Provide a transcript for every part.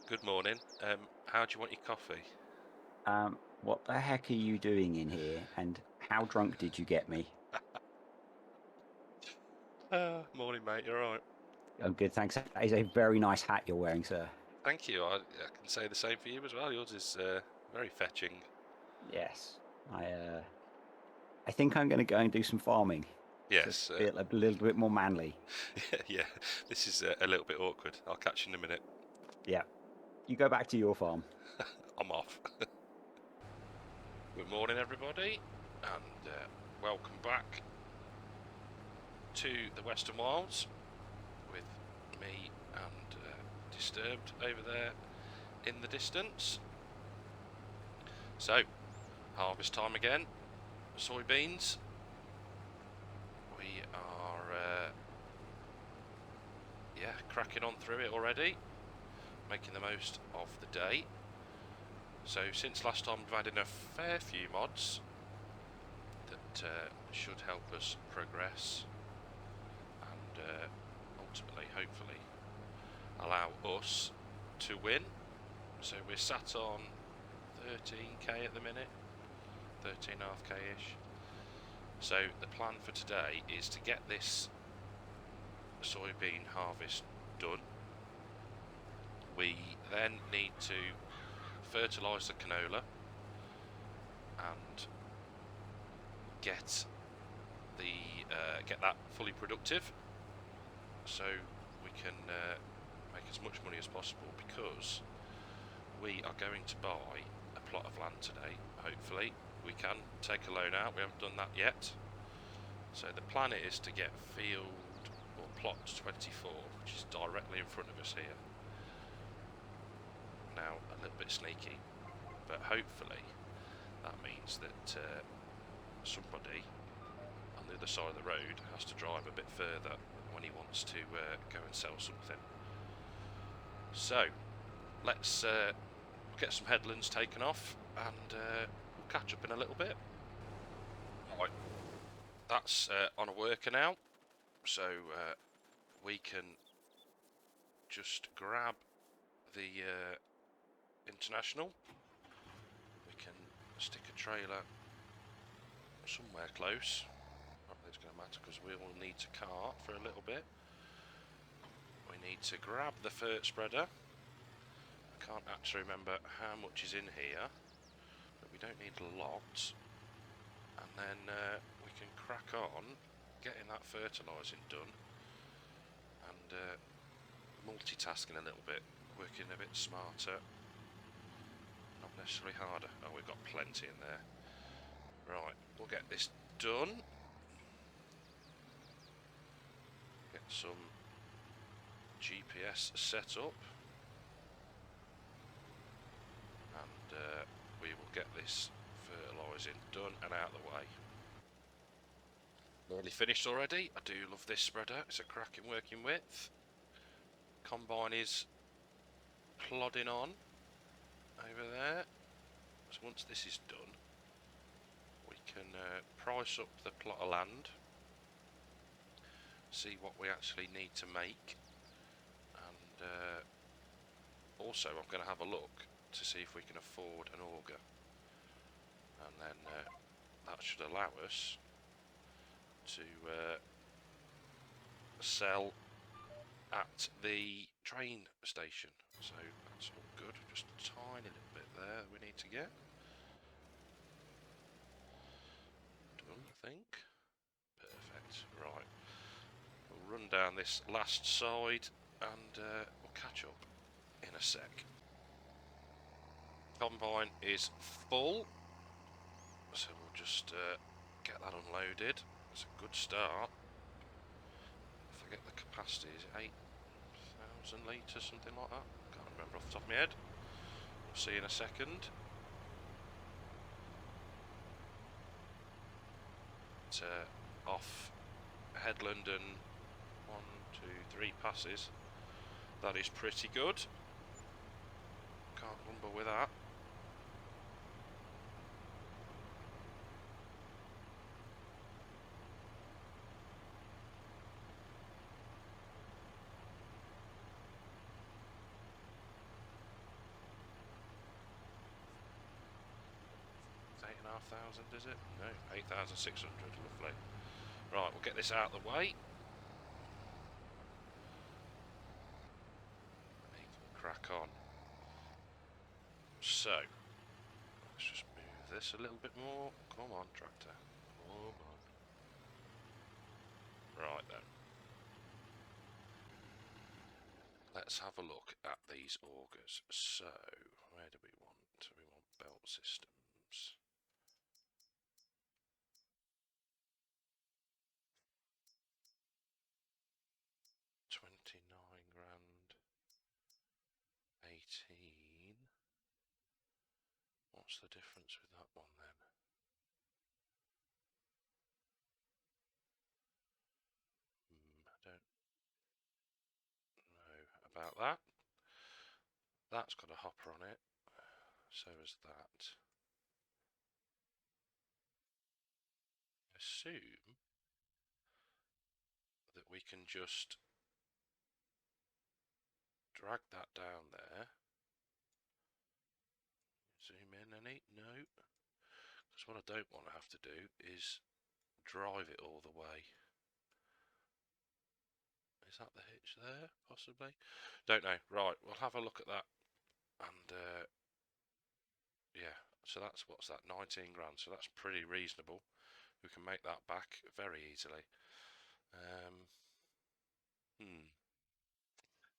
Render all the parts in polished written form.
Good morning. How do you want your coffee? What the heck are you doing in here? And how drunk did you get me? Morning, mate. You're right. I'm good, thanks. That is a very nice hat you're wearing, sir. Thank you. I can say the same for you as well. Yours is very fetching. Yes, I uh, I think I'm going to go and do some farming. Yes. Just feel a little bit more manly. Yeah. This is a little bit awkward. I'll catch you in a minute. Yeah, you go back to your farm. I'm off. Good morning, everybody, and welcome back to the Western Wilds with me and Disturbed over there in the distance. So, harvest time again. Soybeans. We are cracking on through it already, making the most of the day. So since last time we've had in a fair few mods that should help us progress and ultimately, hopefully, allow us to win. So we're sat on 13k at the minute, 13.5k-ish. So the plan for today is to get this soybean harvest done. We then need to fertilise the canola and get that fully productive, so we can make as much money as possible, because we are going to buy a plot of land today. Hopefully we can take a loan out. We haven't done that yet. So the plan is to get field or plot 24, which is directly in front of us here. Now, a little bit sneaky, but hopefully that means that somebody on the other side of the road has to drive a bit further when he wants to go and sell something. So let's get some headlands taken off, and we'll catch up in a little bit. Right, that's on a worker now, so we can just grab the International. We can stick a trailer somewhere close. Not that it's going to matter, because we will need to cart for a little bit. We need to grab the fert spreader. I can't actually remember how much is in here, but we don't need a lot. And then we can crack on getting that fertilising done and multitasking a little bit, working a bit smarter, not necessarily harder. Oh, we've got plenty in there. Right, we'll get this done. Get some GPS set up, and we will get this fertilising done and out of the way. Nearly finished already. I do love this spreader. It's a cracking working width. Combine is plodding on over there. So once this is done, we can price up the plot of land, see what we actually need to make, and also I'm going to have a look to see if we can afford an auger, and then that should allow us to sell at the train station. So that's all good. Just a tiny little bit there we need to get done, I think. Perfect. Right, we'll run down this last side and we'll catch up in a sec. Combine is full, so we'll just get that unloaded. It's a good start. I forget the capacity, is it 8,000 litres, something like that? Can't remember off the top of my head. We'll see in a second. It's off headland and 1, 2, 3 passes. That is pretty good. Can't grumble with that. 8,500, is it? No, 8,600. Lovely. Right, we'll get this out of the way. You can crack on. So, let's just move this a little bit more. Come on, tractor. Come on. Right then. Let's have a look at these augers. So, where do we want? We want belt systems. £29,000. 18. What's the difference with that one then? I don't know about that. That's got a hopper on it. So has that. I assume that we can just drag that down there. Zoom in any? No. Because what I don't want to have to do is drive it all the way. Is that the hitch there? Possibly? Don't know. Right, we'll have a look at that. And yeah, so that's, what's that, 19 grand. So that's pretty reasonable. We can make that back very easily.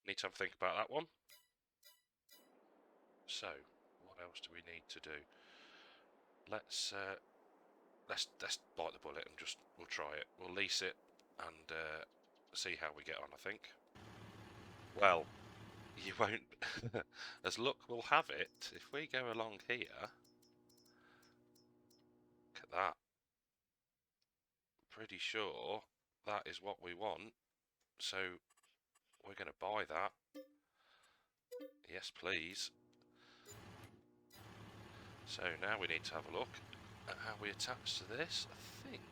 Need to have a think about that one. So, what else do we need to do? Let's bite the bullet and we'll try it. We'll lease it and see how we get on, I think. Well, you won't, as luck will have it, if we go along here, look at that. Pretty sure that is what we want. So, we're going to buy that. Yes, please. So now we need to have a look at how we attach to this. I think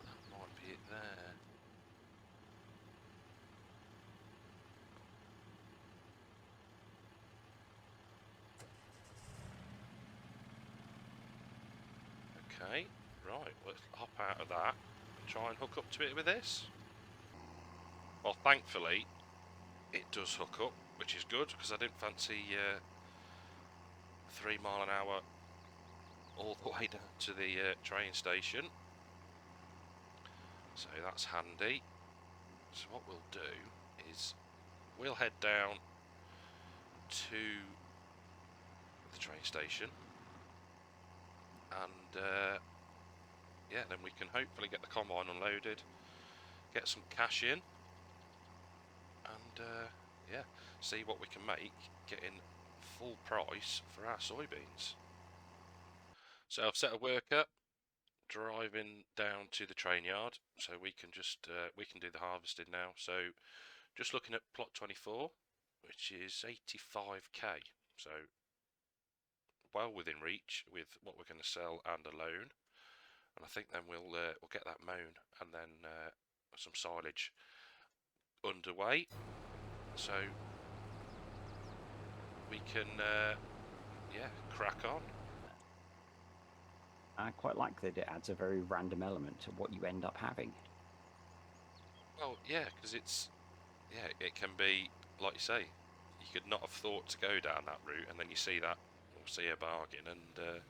that might be it there. Okay, right, let's hop out of that and try and hook up to it with this. Well, thankfully, it does hook up, which is good, because I didn't fancy 3 mile an hour all the way down to the train station. So that's handy. So what we'll do is we'll head down to the train station and yeah, then we can hopefully get the combine unloaded, get some cash in, and yeah, see what we can make getting full price for our soybeans. So I've set a worker driving down to the train yard, so we can just we can do the harvesting now. So just looking at plot 24, which is 85k, so well within reach with what we're going to sell and a loan. And I think then we'll get that mown and then some silage underway, so we can yeah, crack on. I quite like that it adds a very random element to what you end up having. Well, yeah, because it's, yeah, it can be, like you say, you could not have thought to go down that route, and then you see that, or see a bargain, and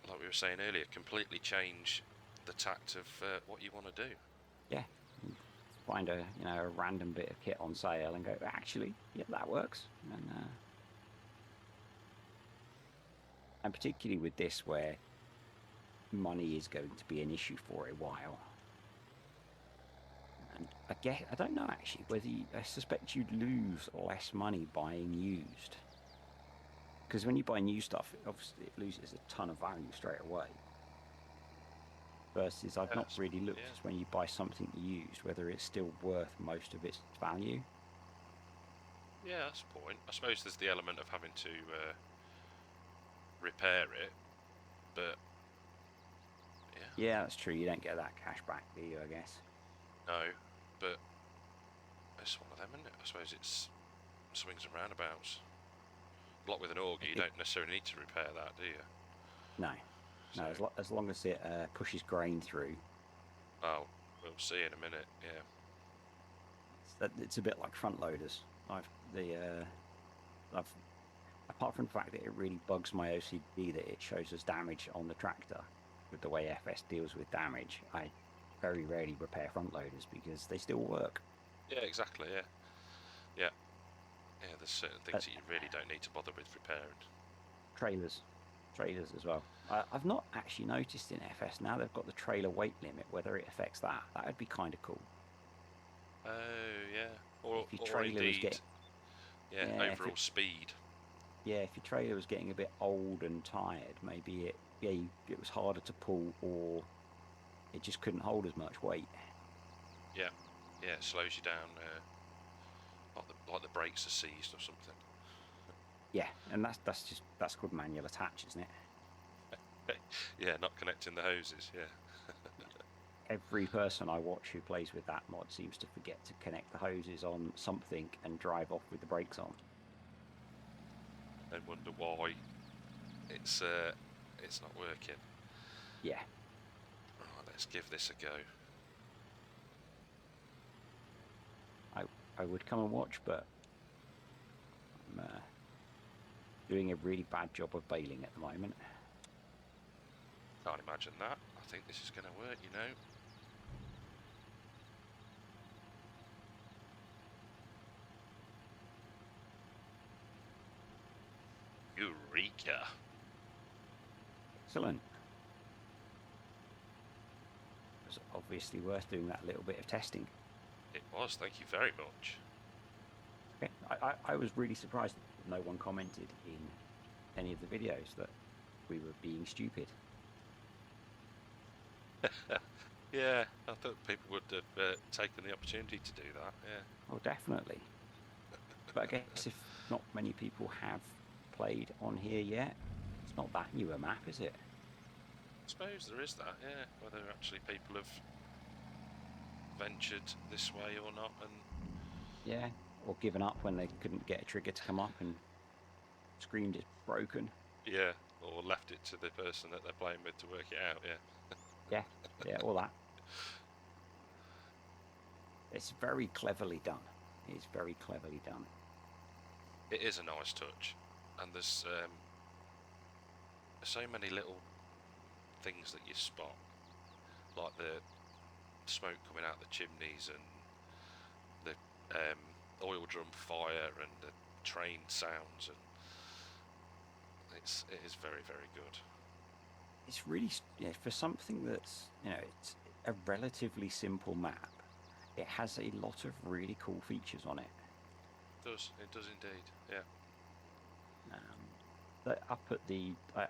like we were saying earlier, completely change the tact of what you want to do. Yeah, find a a random bit of kit on sale and go, actually, yeah, that works. And particularly with this, where money is going to be an issue for a while. And I don't know actually whether I suspect you'd lose less money buying used, because when you buy new stuff, obviously it loses a ton of value straight away. Versus, I've not really looked at when you buy something used, whether it's still worth most of its value. Yeah, that's the point. I suppose there's the element of having to repair it, but yeah. Yeah, that's true. You don't get that cash back, do you, I guess? No, but it's one of them, isn't it? I suppose it's swings and roundabouts. Like with an auger, you don't necessarily need to repair that, do you? No, no. So, As long as it pushes grain through, oh, we'll see in a minute. Yeah. it's a bit like front loaders. I've apart from the fact that it really bugs my OCD that it shows us damage on the tractor with the way FS deals with damage. I very rarely repair front loaders because they still work. Yeah, exactly. Yeah. Yeah. Yeah. There's certain Uh, things that you really don't need to bother with repairing. trailers, trailers as well. I've not actually noticed in FS now they've got the trailer weight limit. Whether it affects that, that would be kind of cool. Oh, yeah. If your Or trailer was indeed, getting, yeah, yeah, overall speed. if your trailer was getting a bit old and tired, maybe it was harder to pull, or it just couldn't hold as much weight. Yeah. Yeah, it slows you down, like the brakes are seized or something. Yeah, and that's called manual attach, isn't it? Yeah, not connecting the hoses. Yeah. Every person I watch who plays with that mod seems to forget to connect the hoses on something and drive off with the brakes on. And wonder why it's not working. Yeah, Right, let's give this a go. I would come and watch, but I'm doing a really bad job of bailing at the moment. Can't imagine that. I think this is going to work, you know. Eureka! Excellent. It's obviously worth doing that little bit of testing. It was. Thank you very much. Okay. I was really surprised that no one commented in any of the videos that we were being stupid. Yeah, I thought people would have taken the opportunity to do that. Yeah. Oh, definitely. But I guess if not many people have played on here yet, it's not that new a map, is it? I suppose there is that. Yeah. Whether actually people have ventured this way or not, and Yeah. Or given up when they couldn't get a trigger to come up and screamed it's broken. yeah, or left it to the person that they're playing with to work it out. Yeah. Yeah, all that. It's very cleverly done. It's very cleverly done. It is a nice touch, and there's so many little things that you spot, like the smoke coming out the chimneys and the oil drum fire and the train sounds, and it is very, very good. It's really, for something that's, it's a relatively simple map, it has a lot of really cool features on it. It does indeed. Yeah. But up at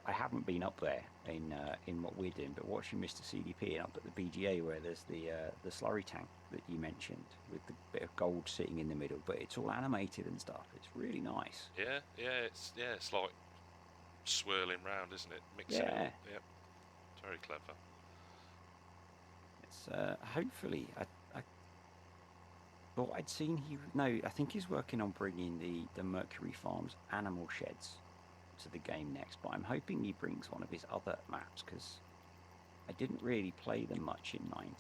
I haven't been up there in what we're doing, but watching Mr. CDP and up at the BGA where there's the slurry tank that you mentioned with the bit of gold sitting in the middle, but it's all animated and stuff. It's really nice. Yeah, it's like swirling round, isn't it? Mixing it up. Yeah. It's very clever. It's hopefully I thought I'd seen I think he's working on bringing the Mercury Farms animal sheds to the game next, but I'm hoping he brings one of his other maps because I didn't really play them much in 19.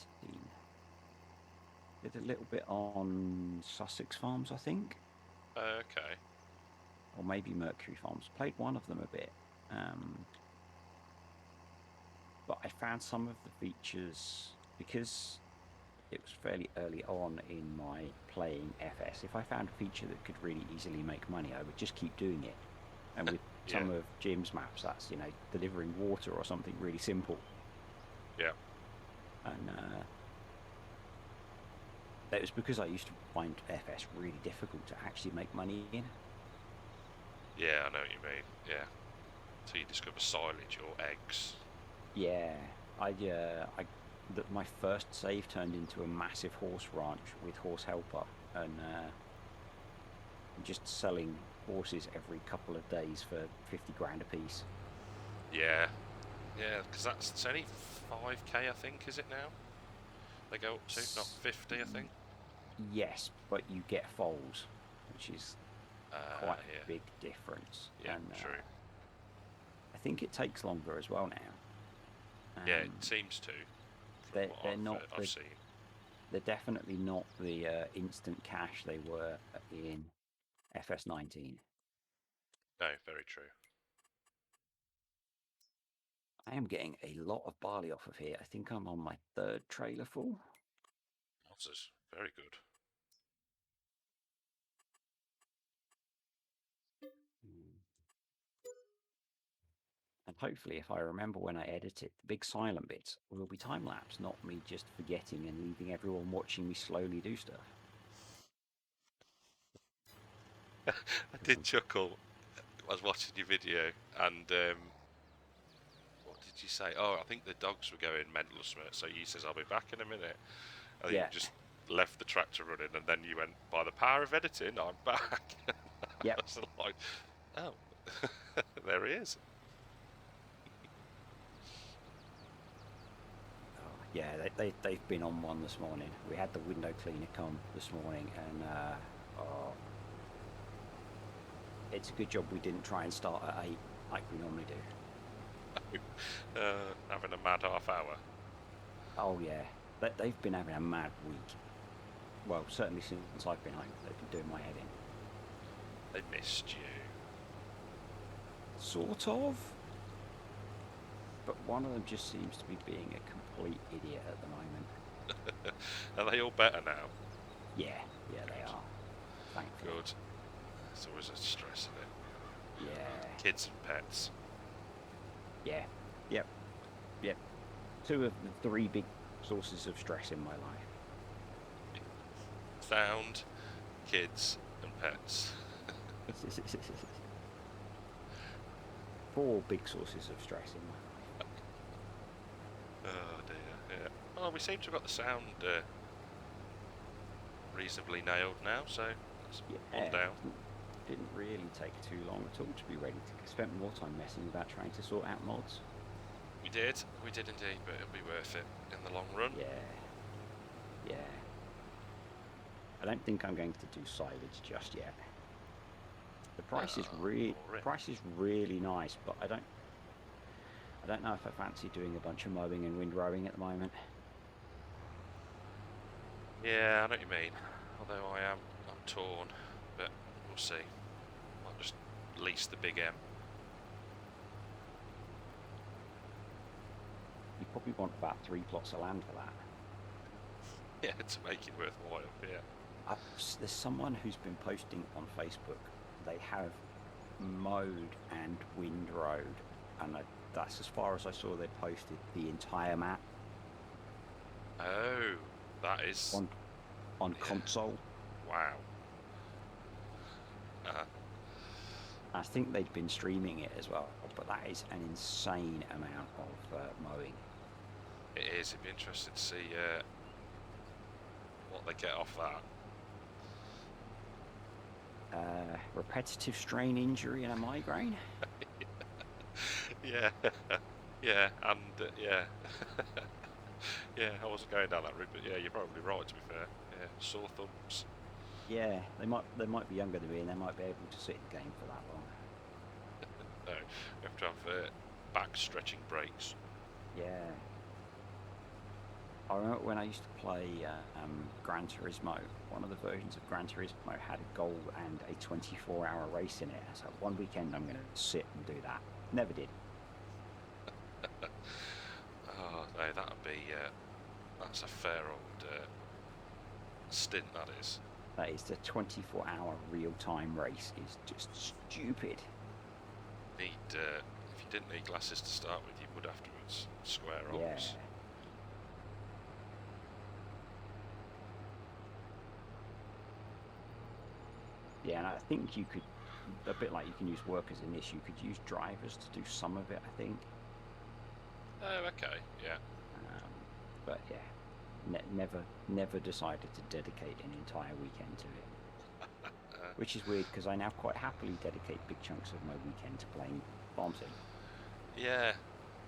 Did a little bit on Sussex Farms, I think. Okay. Or maybe Mercury Farms. Played one of them a bit. But I found some of the features, because it was fairly early on in my playing FS, if I found a feature that could really easily make money, I would just keep doing it. And with Yeah. some of Jim's maps, that's, delivering water or something really simple. Yeah. And it was because I used to find FS really difficult to actually make money in. Yeah, I know what you mean. Yeah. So you discover silage or eggs. Yeah, my first save turned into a massive horse ranch with horse helper, and just selling horses every couple of days for 50 grand a piece. Yeah. Yeah, because it's only 5k, I think, is it now? They go up to, not 50, I think. Yes, but you get foals, which is quite yeah. a big difference. Yeah, and, true. I think it takes longer as well now. Yeah, it seems to, from what They're not I've seen. they're definitely not the instant cash they were in FS19. No, very true. I am getting a lot of barley off of here. I think I'm on my third trailer full. Wowzers, very good. And hopefully, if I remember when I edit it, the big silent bits will be time lapse, not me just forgetting and leaving everyone watching me slowly do stuff. I did chuckle. I was watching your video, and what did you say? Oh, I think the dogs were going mental or something. So you says, "I'll be back in a minute." And Yeah. you just left the tractor running, and then you went, "By the power of editing, I'm back." Yep. I was like, "Oh, there he is." Oh, yeah, they've been on one this morning. We had the window cleaner come this morning, and it's a good job we didn't try and start at 8 like we normally do. Having a mad half hour. Oh yeah, they've been having a mad week. Well, certainly since I've been home, they've been doing my head in. They missed you. Sort of. But one of them just seems to be being a complete idiot at the moment. Are they all better now? Yeah, they are. Thankfully. Good. It's always a stress, isn't it? Yeah. Kids and pets. Yeah. Yep. 2 of the 3 big sources of stress in my life. Sound, kids, and pets. 4 big sources of stress in my life. Oh dear. Yeah. Oh, we seem to have got the sound reasonably nailed now, so that's one down. Didn't really take too long at all to be ready to spend more time messing about trying to sort out mods. We did indeed, but it'll be worth it in the long run. Yeah. I don't think I'm going to do silage just yet. The price is really nice, but I don't know if I fancy doing a bunch of mowing and windrowing at the moment. Yeah, I know what you mean. Although I'm torn, but we'll see. Might just lease the big M. You probably want about 3 plots of land for that. Yeah, to make it worthwhile. Yeah. There's someone who's been posting on Facebook. They have mowed and windrowed, and that's as far as I saw. They posted the entire map. Oh, that is on console. Wow. I think they'd been streaming it as well, but that is an insane amount of mowing. It is. It'd be interesting to see what they get off that. Repetitive strain injury and a migraine. Yeah, yeah, and yeah, yeah. I wasn't going down that route, but yeah, you're probably right. To be fair, yeah, sore thumbs. Yeah, they might be younger than me, and they might be able to sit in the game for that long. No, you have to have back stretching breaks. Yeah. I remember when I used to play Gran Turismo, one of the versions of Gran Turismo had a goal and a 24-hour race in it. So one weekend I'm going to sit and do that. Never did. Oh, no, that's a fair old stint, that is. That is, the 24-hour real-time race is just stupid. If you didn't need glasses to start with, you would afterwards. Square holes. Yeah. Yeah, and I think you could, a bit like you can use workers in this, you could use drivers to do some of it, I think. Oh, okay, yeah. But yeah, never decided to dedicate an entire weekend to it. Which is weird, because I now quite happily dedicate big chunks of my weekend to playing Farm Sim. Yeah,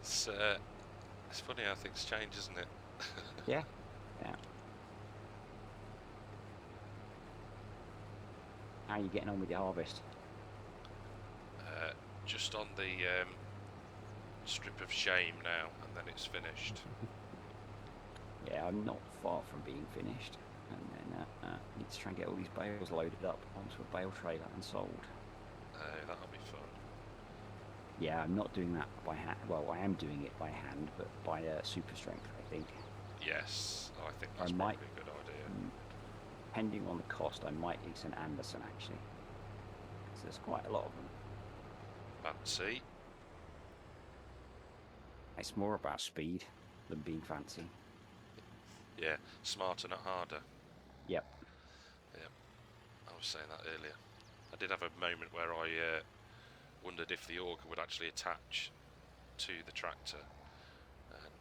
it's funny how things change, isn't it? Yeah. How are you getting on with your harvest? Just on the strip of shame now, and then it's finished. Yeah, I'm not far from being finished. And then need to try and get all these bales loaded up onto a bale trailer and sold. That'll be fun. Yeah, I'm not doing that by hand. Well, I am doing it by hand, but by super strength, I think. Yes, I think that's I might, probably a good idea. depending on the cost, I might use an Anderson actually. So there's quite a lot of them. Fancy. It's more about speed than being fancy. Yeah, smarter, not harder. Yep. Yep. I was saying that earlier. I did have a moment where I wondered if the auger would actually attach to the tractor,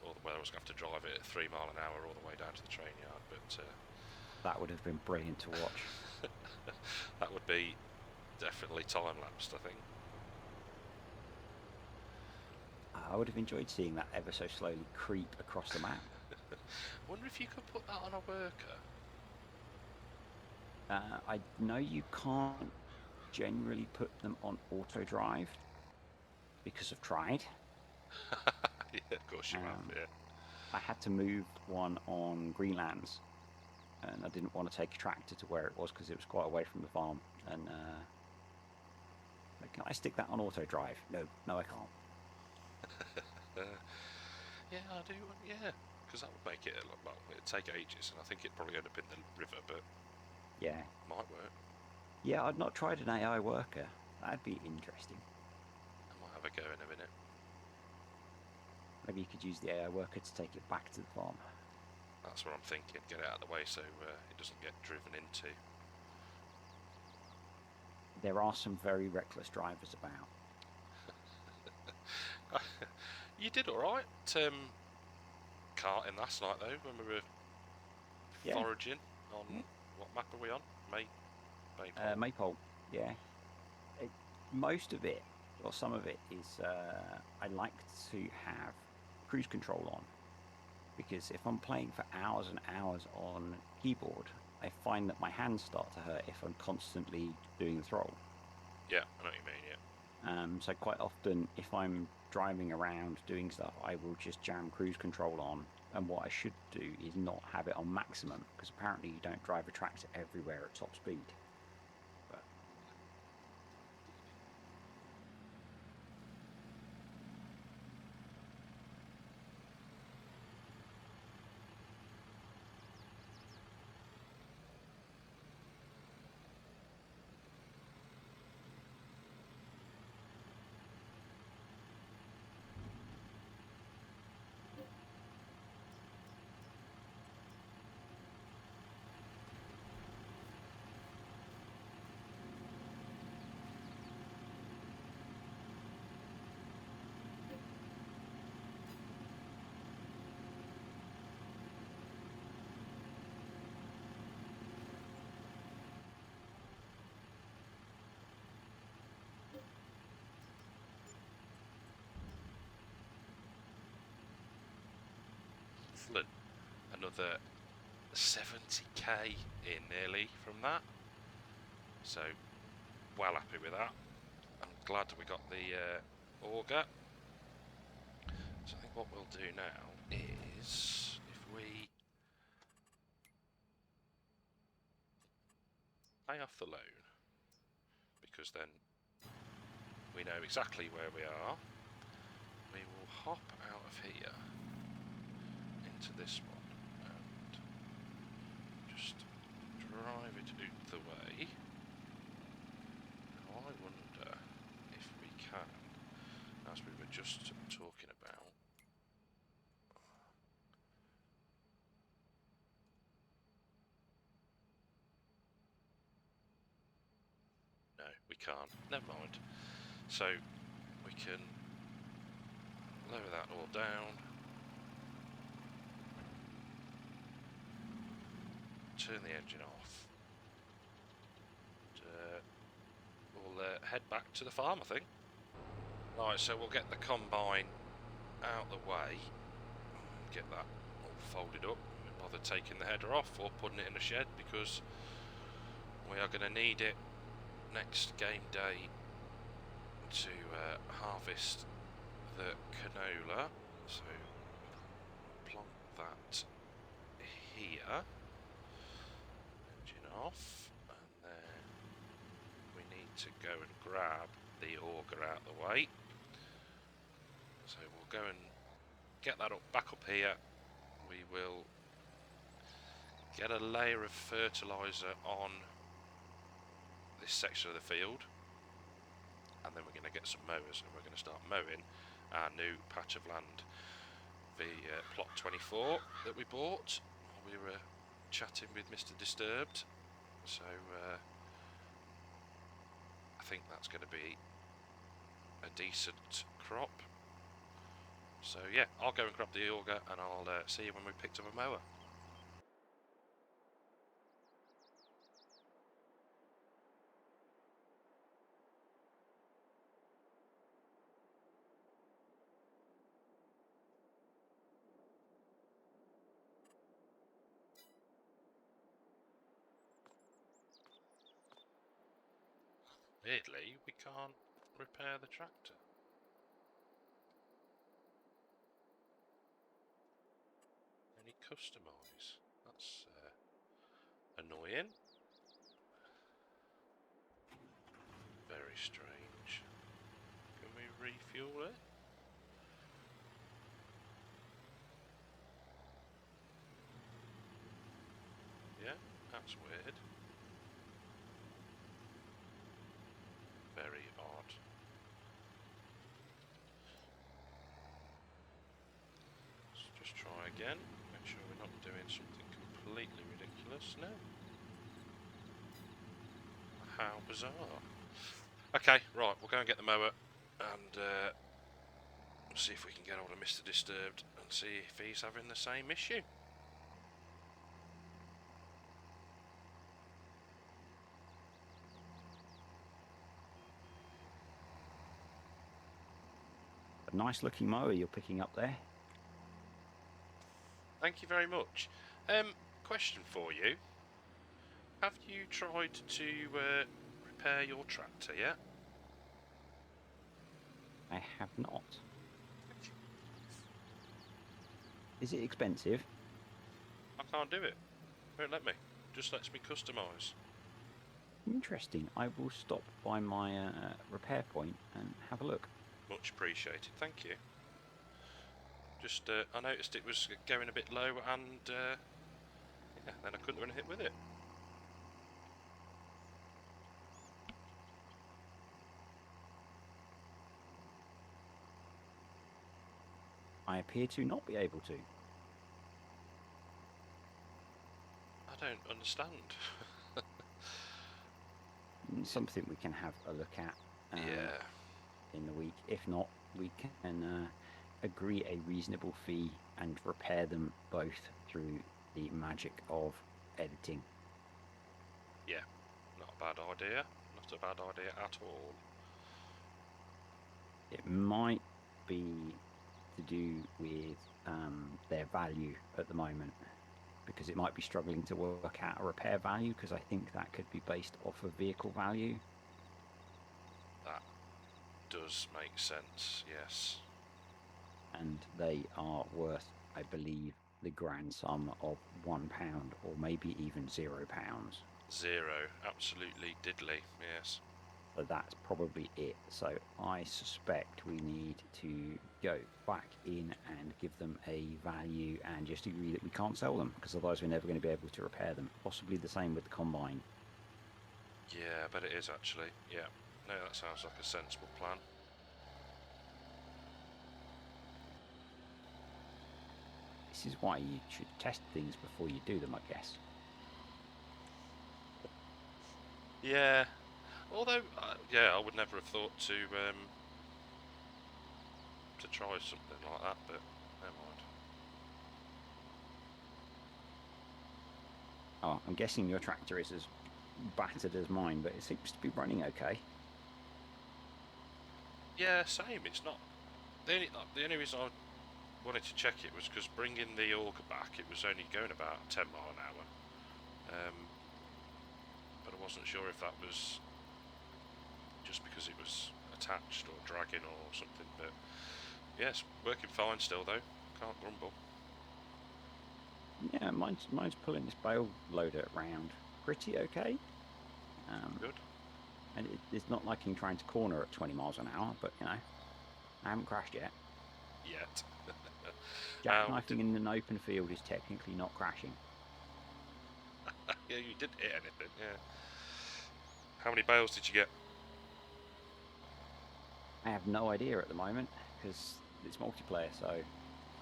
or whether I was going to have to drive it at 3 mile an hour all the way down to the train yard. But That would have been brilliant to watch. that would be definitely time lapsed, I think. I would have enjoyed seeing that ever so slowly creep across the map. I wonder if you could put that on a worker. I know you can't generally put them on auto drive because I've tried. Yeah, of course you have, yeah. I had to move one on Greenlands, and I didn't want to take a tractor to where it was because it was quite away from the farm. And can I stick that on auto drive? No, I can't. Yeah, I do. Yeah, because that would make it a lot. Well, it'd take ages, and I think it'd probably end up in the river, but Yeah. might work. Yeah, I'd not tried an AI worker. That'd be interesting. I might have a go in a minute. Maybe you could use the AI worker to take it back to the farm. That's what I'm thinking. Get it out of the way so it doesn't get driven into. There are some very reckless drivers about. You did all right. Karting last night though, when we were foraging on what map are we on? Maypole. Maypole, yeah. Most of it, or some of it, is I like to have cruise control on, because if I'm playing for hours and hours on keyboard, I find that my hands start to hurt if I'm constantly doing the throttle. Yeah, I know what you mean. Yeah. So quite often, if I'm driving around doing stuff, I will just jam cruise control on. And what I should do is not have it on maximum, because apparently you don't drive a tractor everywhere at top speed. But Excellent. Another 70k in nearly from that. So, well happy with that. I'm glad we got the auger. So I think what we'll do now is, if we pay off the loan, because then we know exactly where we are, we will hop out of here into this one and just drive it out the way. Now I wonder if we can, as we were just talking about, no, we can't, never mind. So we can lower that all down, turn the engine off, and we'll head back to the farm, I think. Right, so we'll get the combine out the way, get that all folded up, and bother taking the header off or putting it in a shed, because we are going to need it next game day to harvest the canola. So plonk that here. Engine off. And then we need to go and grab the auger out of the way. So we'll go and get that back up here. We will get a layer of fertiliser on this section of the field, and then we're going to get some mowers and we're going to start mowing our new patch of land, the plot 24 that we bought while we were chatting with Mr. Disturbed. So I think that's going to be a decent crop. So yeah, I'll go and grab the auger and I'll see you when we picked up a mower. Weirdly, we can't repair the tractor. Any customise? That's annoying. Very strange. Can we refuel it? Yeah, that's weird. Very odd. Let's just try again. Make sure we're not doing something completely ridiculous now. How bizarre. Okay, right, we'll go and get the mower and see if we can get hold of Mr. Disturbed and see if he's having the same issue. A nice looking mower you're picking up there. Thank you very much. Question for you. Have you tried to repair your tractor yet? I have not. Is it expensive? I can't do it. Won't let me. Just lets me customise. Interesting. I will stop by my repair point and have a look. Much appreciated. Thank you. Just I noticed it was going a bit low, and yeah, then I couldn't do anything with it. I appear to not be able to. I don't understand. Something we can have a look at Yeah. in the week. If not, we can agree a reasonable fee and repair them both through the magic of editing. Yeah. Not a bad idea. Not a bad idea at all. It might be to do with their value at the moment, because it might be struggling to work out a repair value, because I think that could be based off of vehicle value. That does make sense, yes. And they are worth, I believe, the grand sum of £1 or maybe even £0. Zero. Absolutely diddly, yes. So that's probably it. So I suspect we need to go back in and give them a value and just agree that we can't sell them, because otherwise we're never going to be able to repair them. Possibly the same with the combine. Yeah, I bet it is actually. Yeah. No, that sounds like a sensible plan. This is why you should test things before you do them, I guess. Yeah. Although, yeah, I would never have thought to try something like that, but never mind. Oh, I'm guessing your tractor is as battered as mine, but it seems to be running okay. Yeah, same. It's not the only reason I wanted to check it was because bringing the auger back, it was only going about 10 mile an hour. But I wasn't sure if that was just because it was attached or dragging or something. But Yes, working fine still though. Can't grumble. Yeah, mine's pulling this bale loader around pretty okay. Good. And it's not like I'm trying to corner at 20 miles an hour, but I haven't crashed yet. Yet. Jackknifing in an open field is technically not crashing. Yeah, you didn't hit anything. Yeah. How many bales did you get? I have no idea at the moment because it's multiplayer, so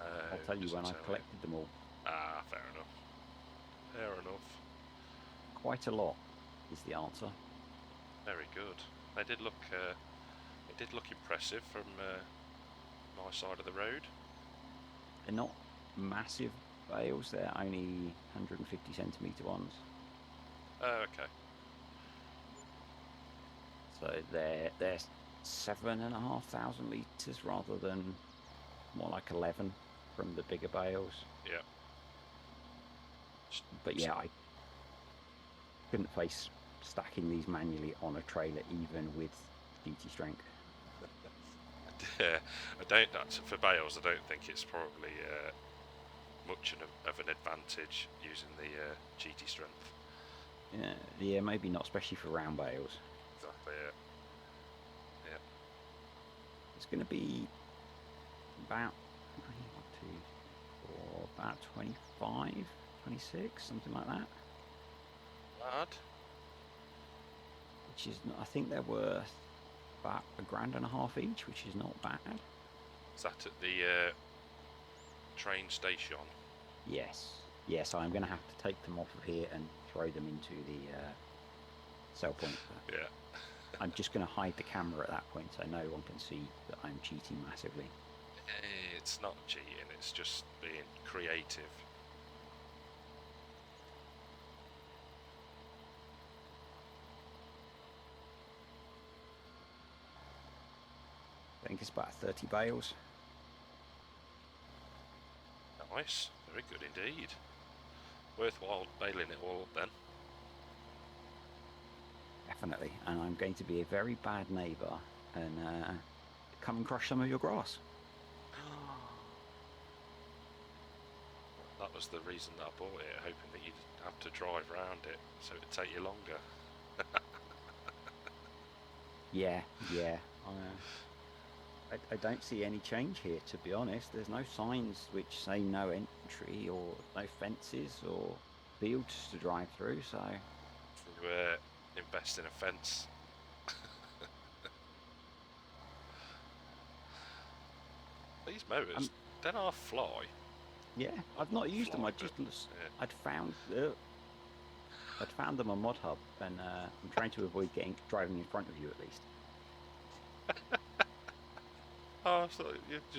I'll tell you doesn't when tell I've you. collected them all. Ah, fair enough. Fair enough. Quite a lot is the answer. Very good. They did look. It did look impressive from my side of the road. They're not massive bales; they're only 150 centimeter ones. Oh, okay. So they're 7,500 liters rather than more like 11 from the bigger bales. Yeah. But yeah, I couldn't face stacking these manually on a trailer even with GT strength. Yeah, I don't. For bales, I don't think it's probably much of an advantage using the GT strength. Yeah, maybe not, especially for round bales. Exactly. Yeah. It's going to be about about 25, 26, something like that. Lad. Which is, I think they're worth about $1,500 each, which is not bad. Is that at the train station? Yes. Yes, I'm going to have to take them off of here and throw them into the sell point. Yeah. I'm just going to hide the camera at that point so no one can see that I'm cheating massively. It's not cheating, it's just being creative. I think it's about 30 bales. Nice, very good indeed. Worthwhile bailing it all up then. Definitely. And I'm going to be a very bad neighbour and come and crush some of your grass. That was the reason that I bought it, hoping that you'd have to drive around it, so it'd take you longer. Yeah. I don't see any change here, to be honest. There's no signs which say no entry or no fences or fields to drive through, so... To invest in a fence. These mowers, they're half fly. Yeah, I've not used them. Yeah. I'd found them on Mod Hub, and I'm trying to avoid driving in front of you at least. Oh, so I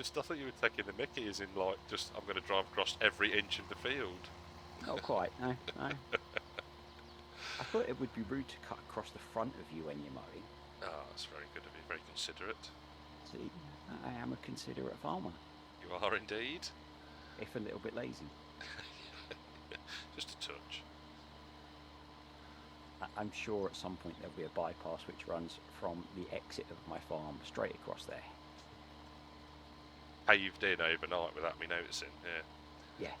thought you were taking the Mickeys in like, I'm going to drive across every inch of the field. Not quite, no. I thought it would be rude to cut across the front of you when you're mowing. Oh, that's very good of you, very considerate. See, I am a considerate farmer. You are indeed. If a little bit lazy. Just a touch. I'm sure at some point there'll be a bypass which runs from the exit of my farm straight across there. Paved in overnight without me noticing, Yeah.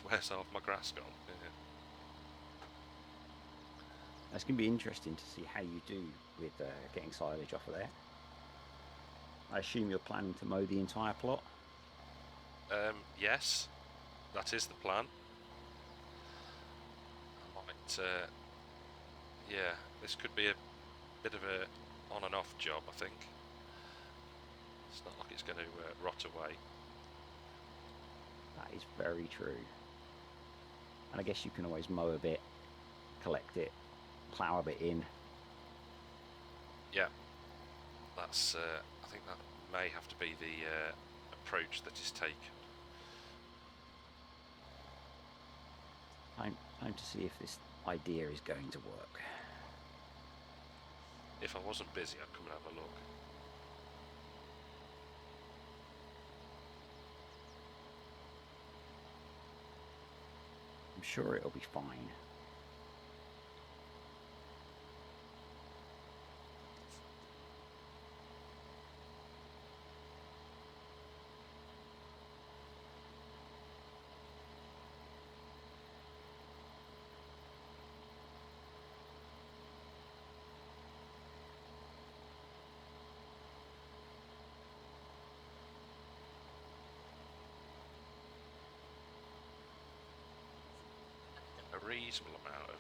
Where's half my grass gone? Yeah. It's going to be interesting to see how you do with getting silage off of there. I assume you're planning to mow the entire plot? Yes, that is the plan. I might, yeah, this could be a bit of a on and off job, I think. It's not like it's going to rot away. That is very true. And I guess you can always mow a bit, collect it, plough a bit in. Yeah, that's. I think that may have to be the approach that is taken. Time to see if this idea is going to work. If I wasn't busy, I'd come and have a look. I'm sure it'll be fine. a reasonable amount of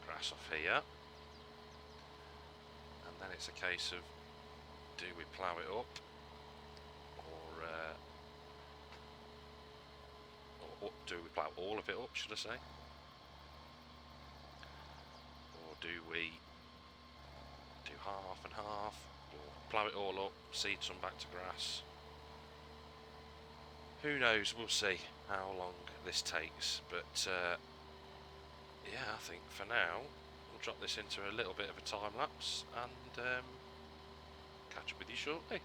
grass off here, and then it's a case of, do we plough it up, or do we plough all of it up, should I say, or do we do half and half, or plough it all up, seed some back to grass? Who knows, we'll see how long this takes, but yeah, I think for now we'll drop this into a little bit of a time lapse and catch up with you shortly.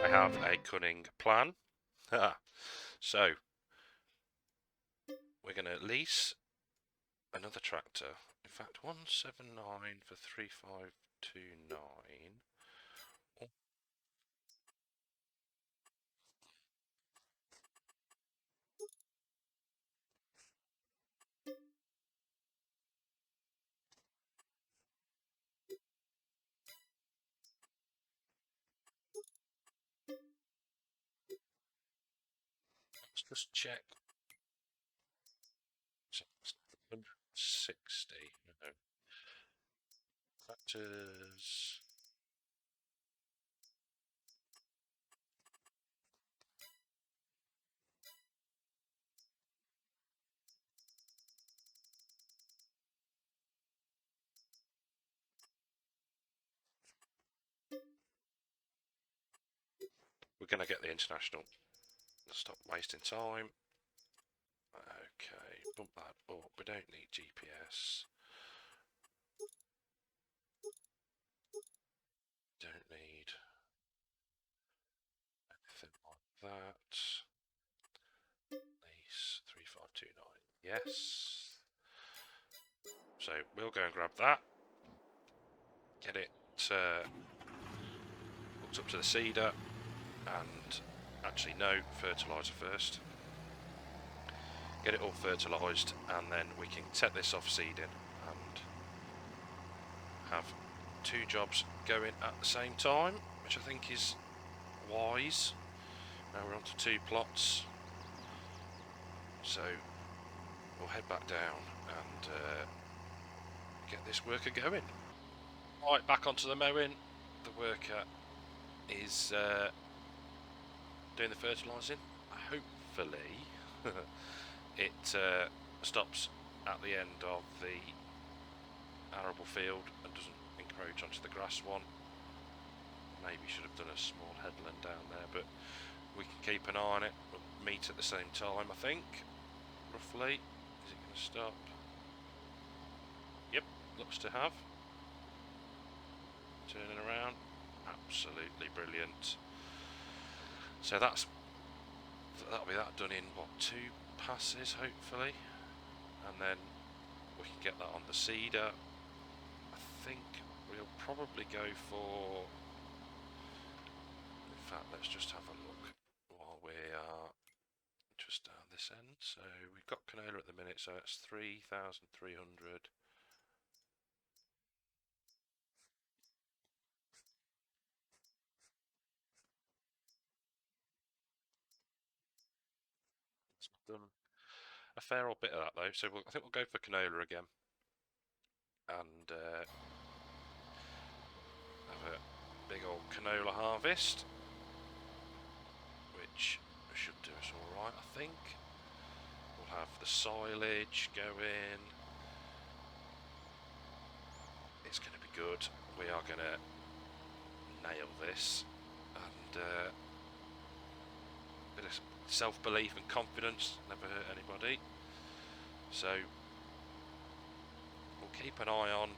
I have a cunning plan. So, we're going to lease another tractor. In fact, 179 for 3529. Oh. Let's just check. 160. No. Tractors. We're going to get the international. Stop wasting time. Okay, bump that up. We don't need GPS. Don't need anything like that. Lease 3529. Yes. So we'll go and grab that. Get it hooked up to the seeder, and actually no, fertiliser first. Get it all fertilised, and then we can set this off seeding and have two jobs going at the same time, which I think is wise. Now we're on to 2 plots, so we'll head back down and get this worker going. Right, back onto the mowing. The worker is doing the fertilising. Hopefully it stops at the end of the arable field and doesn't encroach onto the grass one. Maybe should have done a small headland down there, but we can keep an eye on it. We'll meet at the same time, I think, roughly. Is it going to stop? Yep, looks to have. Turning around, absolutely brilliant. So that'll be that done in what, 2 passes hopefully, and then we can get that on the seeder. I think we'll probably go for, in fact let's just have a look while we are just down this end. So we've got canola at the minute, so that's 3,300. It's done a fair old bit of that though, so I think we'll go for canola again, and have a big old canola harvest, which should do us all right, I think. We'll have the silage going. It's going to be good. We are going to nail this, and bit of self-belief and confidence never hurt anybody. So we'll keep an eye on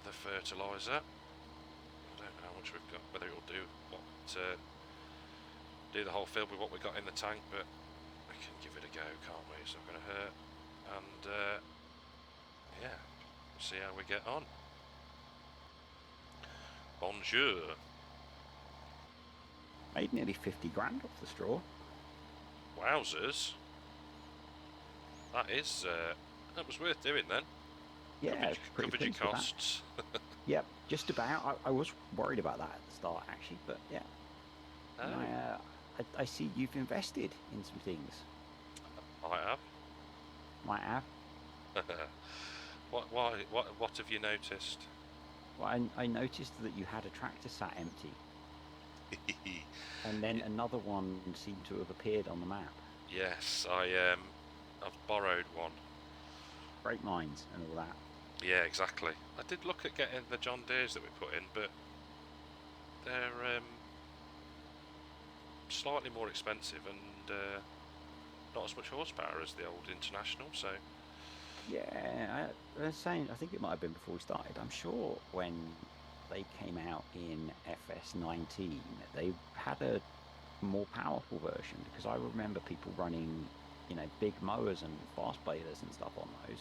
the fertiliser. I don't know how much we've got, whether it'll do do the whole field with what we've got in the tank, but we can give it a go, can't we? It's not going to hurt, and yeah, we'll see how we get on. Bonjour. Made nearly 50 grand off the straw. Wowzers. That is that was worth doing then. Yeah, pretty covered your pleased with that. costs. Yep, just about. I was worried about that at the start, actually, but yeah. Oh, And I see you've invested in some things. I have. Might have. What have you noticed? Well, I noticed that you had a tractor sat empty, and then another one seemed to have appeared on the map. Yes, I've borrowed one. Great minds and all that. Yeah, exactly. I did look at getting the John Deeres that we put in, but they're slightly more expensive and not as much horsepower as the old International. So Yeah, I was saying, I think it might have been before we started. I'm sure when they came out in FS19, they had a more powerful version, because I remember people running, big mowers and fast balers and stuff on those.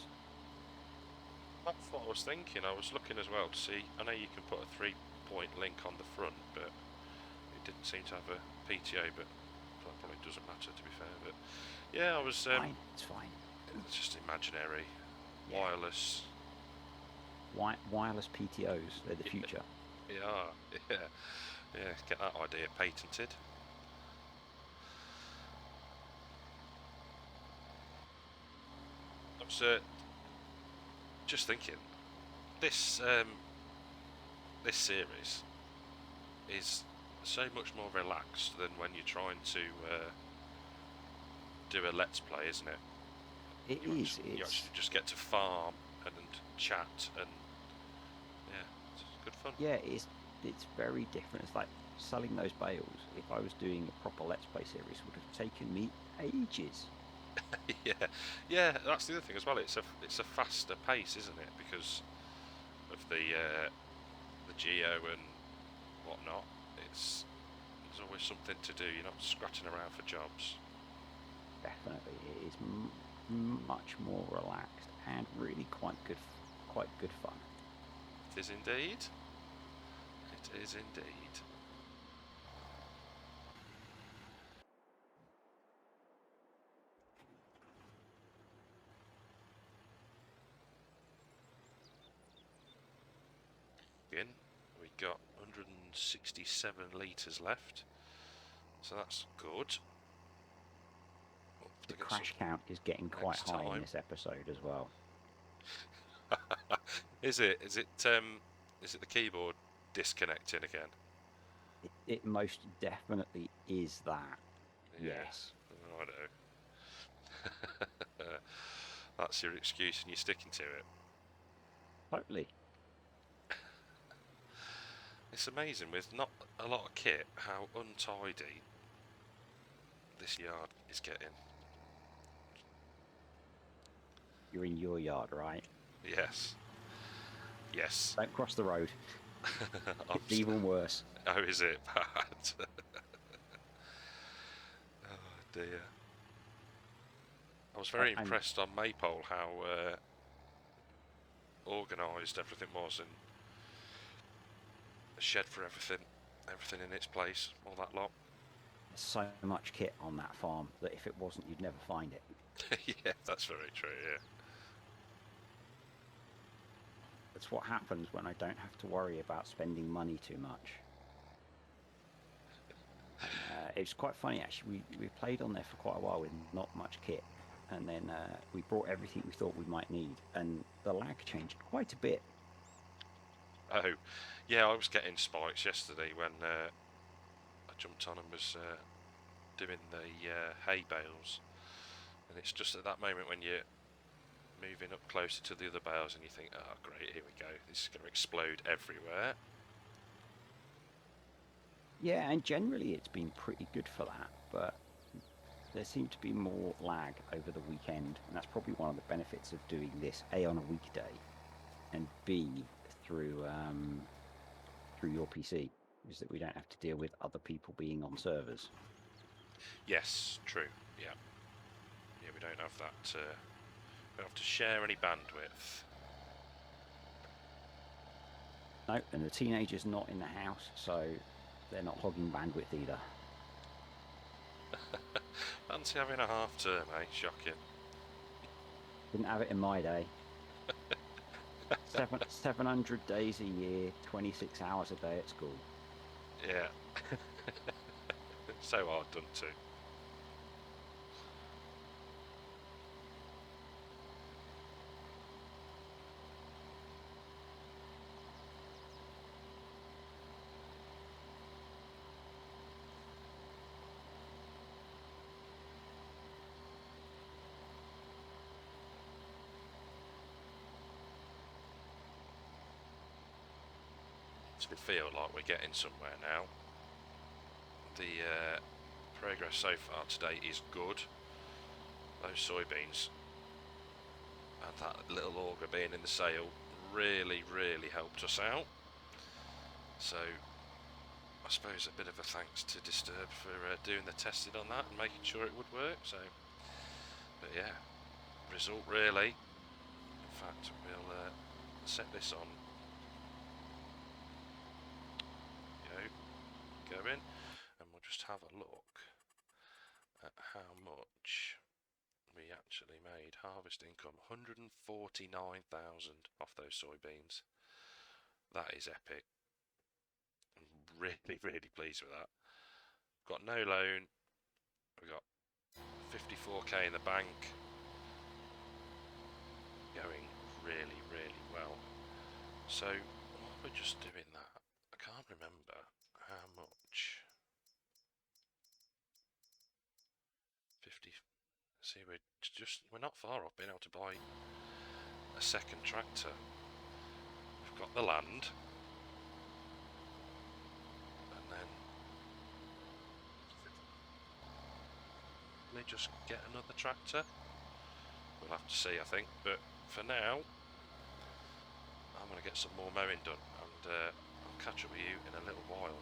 that's what I was thinking. I was looking as well to see. I know you can put a 3-point link on the front, but it didn't seem to have a PTO. But that probably doesn't matter, to be fair. But yeah, I was. Fine, it's fine. It's just imaginary, Yeah. wireless. Wireless PTOs, they're the future. Yeah. Get that idea patented. I was just thinking, this this series is so much more relaxed than when you're trying to do a let's play, isn't it? It You is. actually just get to farm and chat, and yeah, it's good fun. Yeah, it's very different. It's like selling those bales. If I was doing a proper Let's Play series, would have taken me ages. Yeah. That's the other thing as well. It's a faster pace, isn't it? Because of the geo and whatnot. There's always something to do. You're not scratching around for jobs. Definitely, it is much more relaxed and really quite good fun. It is indeed. It is indeed. Again, we got 167 litres left, so that's good. The crash count is getting quite next high in time. this episode as well. Is it the keyboard disconnecting again? It most definitely is that. Yeah, Yes. I know. That's your excuse and you're sticking to it. Totally. It's amazing, with not a lot of kit, how untidy this yard is getting. You're in your yard, right? Yes. Don't cross the road. It's even worse. Oh, is it bad? Oh dear. I was very impressed on Maypole how organised everything was, and a shed for everything in its place, all that lot. so much kit on that farm that if it wasn't, you'd never find it. Yeah, that's very true. Yeah. That's what happens when I don't have to worry about spending money too much. It's quite funny actually. We played on there for quite a while with not much kit, and then we brought everything we thought we might need, and the lag changed quite a bit. Oh, yeah. I was getting spikes yesterday when I jumped on and was doing the hay bales, and it's just at that moment when you're moving up closer to the other bales and you think, oh great, here we go, this is going to explode everywhere. Yeah, and generally it's been pretty good for that, but there seemed to be more lag over the weekend, and that's probably one of the benefits of doing this, A, on a weekday, and B, through your PC, is that we don't have to deal with other people being on servers. Yes, true. Yeah, we don't have that. We don't have to share any bandwidth. No, and the teenager's not in the house, so they're not hogging bandwidth either. Fancy having a half term, eh? Shocking. Didn't have it in my day. 700 days a year, 26 hours a day at school. Yeah. So hard done too. We feel like we're getting somewhere now. The progress so far today is good. Those soybeans and that little auger being in the sale really helped us out. So I suppose a bit of a thanks to Disturb for doing the testing on that and making sure it would work. So, but yeah, result really. In fact, we'll set this on. Go in and we'll just have a look at how much we actually made. Harvest income 149,000 off those soybeans. That is epic. I'm really pleased with that. Got no loan. We got 54k in the bank. Going really well. So while we're just doing that, I can't remember how much. 50. See, we're not far off being able to buy a second tractor. We've got the land, and then they just get another tractor. We'll have to see, I think. But for now, I'm going to get some more mowing done, and I'll catch up with you in a little while.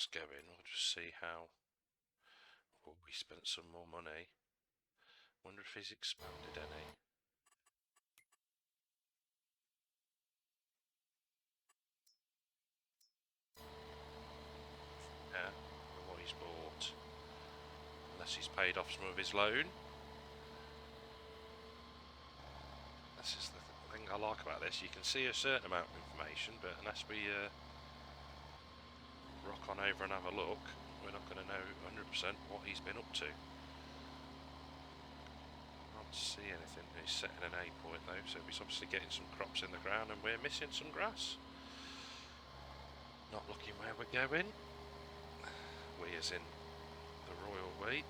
that's going. We'll just see how. Oh, we spent some more money. Wonder if he's expanded any. Yeah, what he's bought. Unless he's paid off some of his loan. This is the thing I like about this. You can see a certain amount of information, but unless we rock on over and have a look, we're not going to know 100% what he's been up to. Can't see anything. He's setting an A point though, so he's obviously getting some crops in the ground and we're missing some grass. Not looking where we're going. We as in the royal we.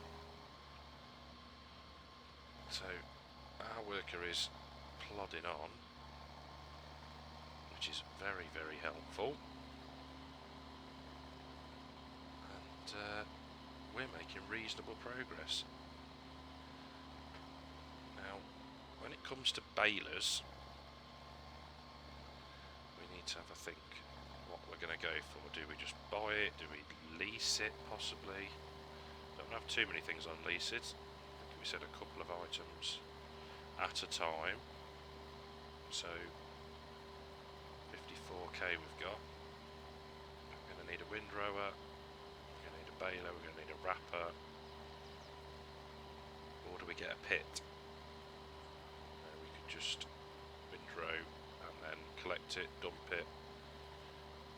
So our worker is plodding on, which is very, very helpful. And we're making reasonable progress. Now, when it comes to balers, we need to have a think what we're going to go for. Do we just buy it? Do we lease it, possibly? Don't have too many things on leases. I think we said a couple of items at a time. So 54k we've got. We're going to need a windrower, we're going to need a baler, we're going to need a wrapper. Or do we get a pit? We could just windrow and then collect it, dump it,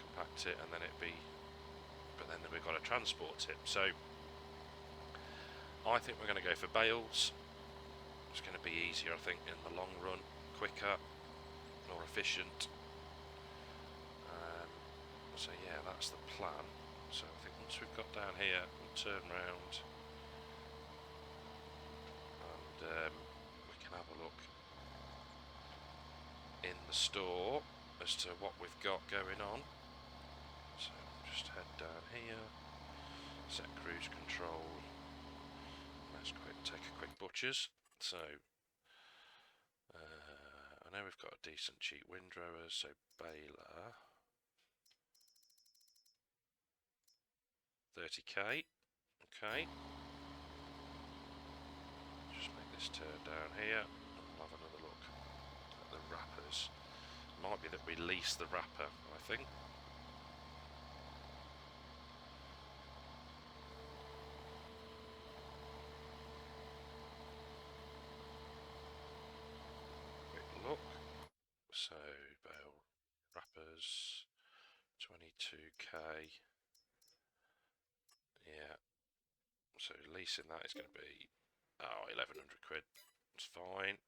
compact it, and then it'd be. But then we've got to transport it. So I think we're going to go for bales. It's going to be easier, I think, in the long run, quicker, more efficient. So yeah, that's the plan. So I think once we've got down here, we'll turn round and we can have a look in the store as to what we've got going on. So just head down here, set cruise control. Let's take a quick butchers. So I know we've got a decent cheap windrower, so baler 30k. Okay. Just make this turn down here and we'll have another look at the wrappers. Might be that we lease the wrapper, I think. Quick look. So bale wrappers 22k. Yeah, so leasing that is going to be 1100 quid. It's fine.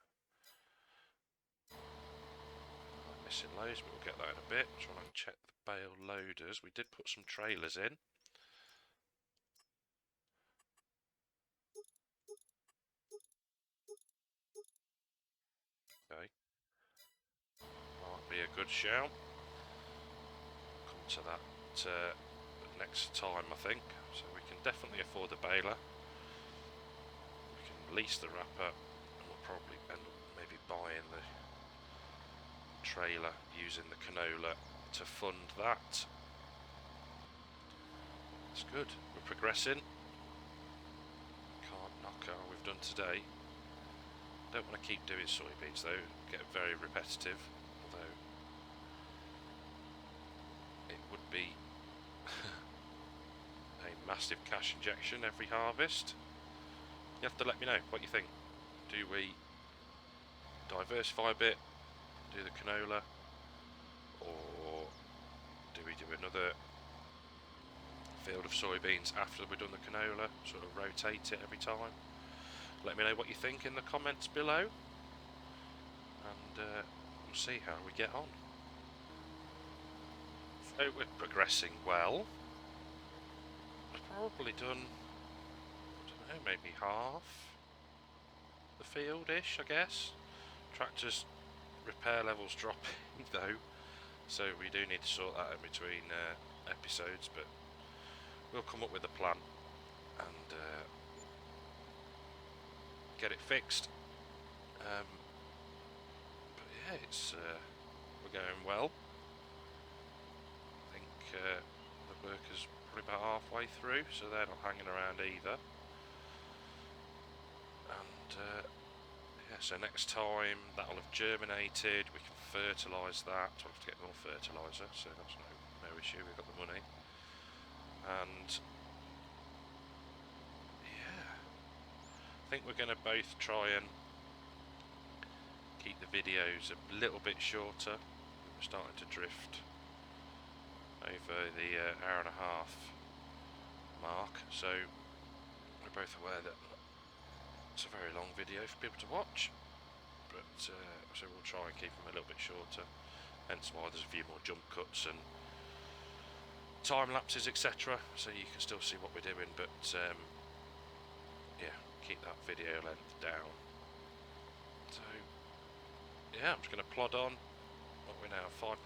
I'm missing loads, but we'll get that in a bit. Trying to check the bale loaders. We did put some trailers in. Okay, might be a good shout. Come to that next time, I think. So we can definitely afford the baler. We can lease the wrapper, and we'll probably end up maybe buying the trailer, using the canola to fund that. It's good. We're progressing. Can't knock how we've done today. Don't want to keep doing soybeans though. Get very repetitive. Although it would be a massive cash injection every harvest. You have to let me know what you think. Do we diversify a bit, do the canola, or do we do another field of soybeans after we've done the canola, sort of rotate it every time? Let me know what you think in the comments below, and we'll see how we get on. So we're progressing well. We've probably done, I don't know, maybe half the field-ish, I guess. Tractor's repair level's dropping though, so we do need to sort that in between episodes, but we'll come up with a plan and get it fixed. But yeah, it's we're going well. I think the workers probably about halfway through, so they're not hanging around either. And yeah, so next time that'll have germinated. We can fertilise that. We'll have to get more fertiliser, so that's no issue. We've got the money. And yeah, I think we're going to both try and keep the videos a little bit shorter. We're starting to drift over the hour and a half mark, so we're both aware that it's a very long video for people to watch, but so we'll try and keep them a little bit shorter, hence why there's a few more jump cuts and time lapses, etc., so you can still see what we're doing, but yeah, keep that video length down. So yeah, I'm just going to plod on. What are we now, 4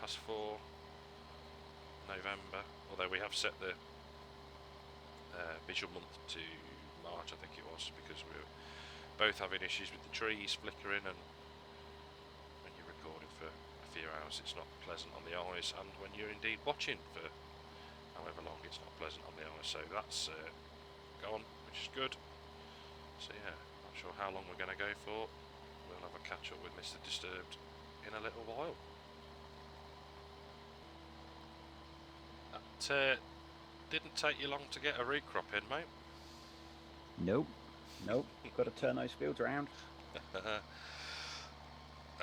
November, although we have set the visual month to March, I think it was, because we were both having issues with the trees flickering, and when you're recording for a few hours it's not pleasant on the eyes, and when you're indeed watching for however long it's not pleasant on the eyes, so that's gone, which is good. So yeah, not sure how long we're going to go for. We'll have a catch up with Mr. Disturbed in a little while. That didn't take you long to get a root crop in, mate. Nope. Got to turn those fields around. I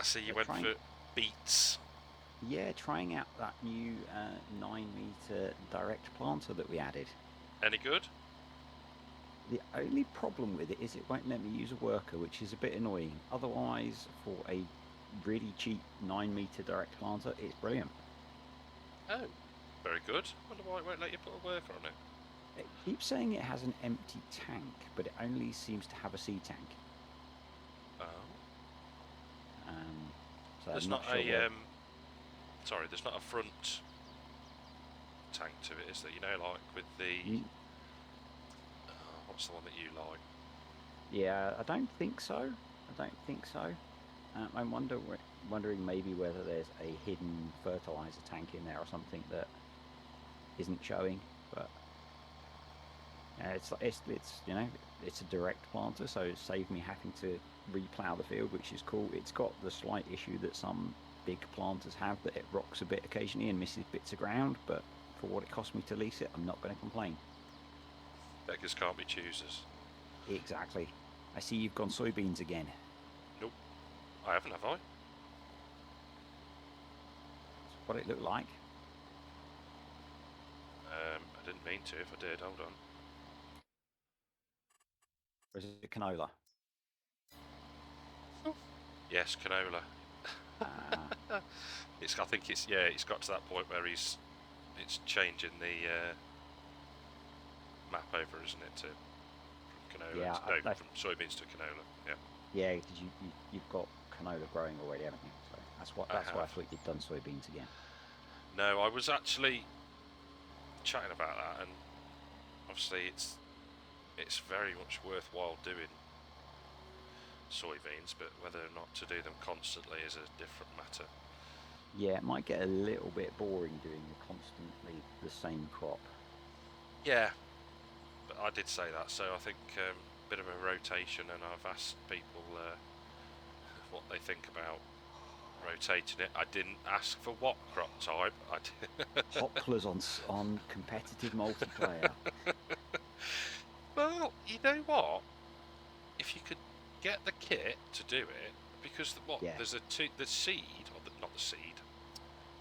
see you They're went trying- for beets. Yeah, trying out that new 9-meter direct planter that we added. Any good? The only problem with it is it won't let me use a worker, which is a bit annoying. Otherwise, for a really cheap 9-meter direct planter, it's brilliant. Oh, very good. Wonder why it won't let you put a worker on it. It keeps saying it has an empty tank, but it only seems to have a sea tank. Oh. So There's I'm not sure a where- sorry, there's not a front tank to it, is there? You know, like with the what's the one that you like? Yeah, I don't think so. I'm wondering maybe whether there's a hidden fertilizer tank in there or something that isn't showing. But it's it's a direct planter, so it saved me having to replow the field, which is cool. It's got the slight issue that some big planters have, that it rocks a bit occasionally and misses bits of ground, but for what it cost me to lease it, I'm not going to complain. Beggars can't be choosers. Exactly. I see you've gone soybeans again. Nope, I haven't, have I? That's what it looked like. I didn't mean to. If I did, hold on. Or is it canola? Yes, canola. Ah, I think it's got to that point where it's changing the map over, isn't it, to from canola? Yeah, from soybeans to canola. Yeah. yeah, because you've got canola growing already, haven't you? So that's why I have. thought you'd done soybeans again. No, I was actually chatting about that, and obviously it's very much worthwhile doing soybeans, but whether or not to do them constantly is a different matter. Yeah, it might get a little bit boring doing constantly the same crop. Yeah, but I did say that, so I think a bit of a rotation, and I've asked people what they think about rotating it. I didn't ask for what crop type. Poplars on competitive multiplayer. Well, you know what? If you could get the kit to do it, because Yeah. there's the seed, or not the seed,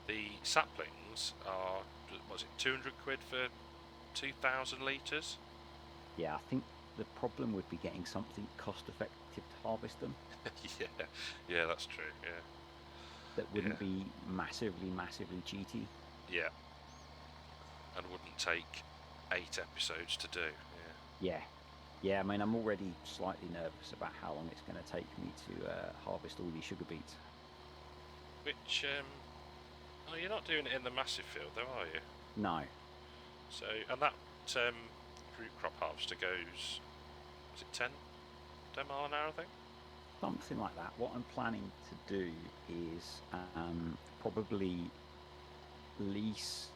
the saplings are, was it 200 quid for 2,000 litres? Yeah, I think the problem would be getting something cost effective to harvest them yeah, that's true. Yeah, that wouldn't be massively cheaty. yeah, and wouldn't take 8 episodes to do. Yeah, I mean, I'm already slightly nervous about how long it's going to take me to harvest all these sugar beets. Which, oh, you're not doing it in the massive field, though, are you? No. So, and that root crop harvester goes, is it 10 mile an hour, I think? Something like that. What I'm planning to do is probably lease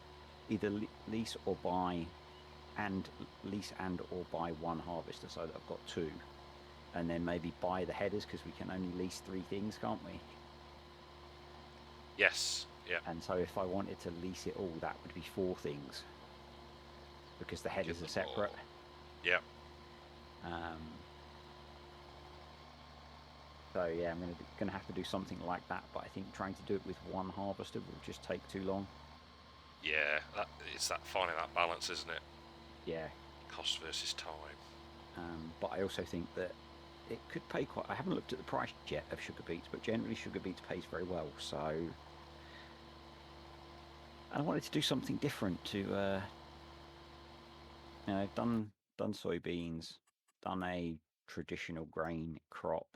or buy and lease and or buy one harvester so that I've got two, and then maybe buy the headers because we can only lease 3 things, can't we? Yes. Yeah. And so if I wanted to lease it all, that would be 4 things because the headers are Give them separate. all. Yeah. So yeah, I'm gonna have to do something like that. But I think trying to do it with one harvester will just take too long. Yeah. It's that finding that balance, isn't it? Yeah. Cost versus time. But I also think that it could pay quite. I haven't looked at the price yet of Sugar Beets, but generally Sugar Beets pays very well. So I wanted to do something different to, done soybeans, done a traditional grain crop.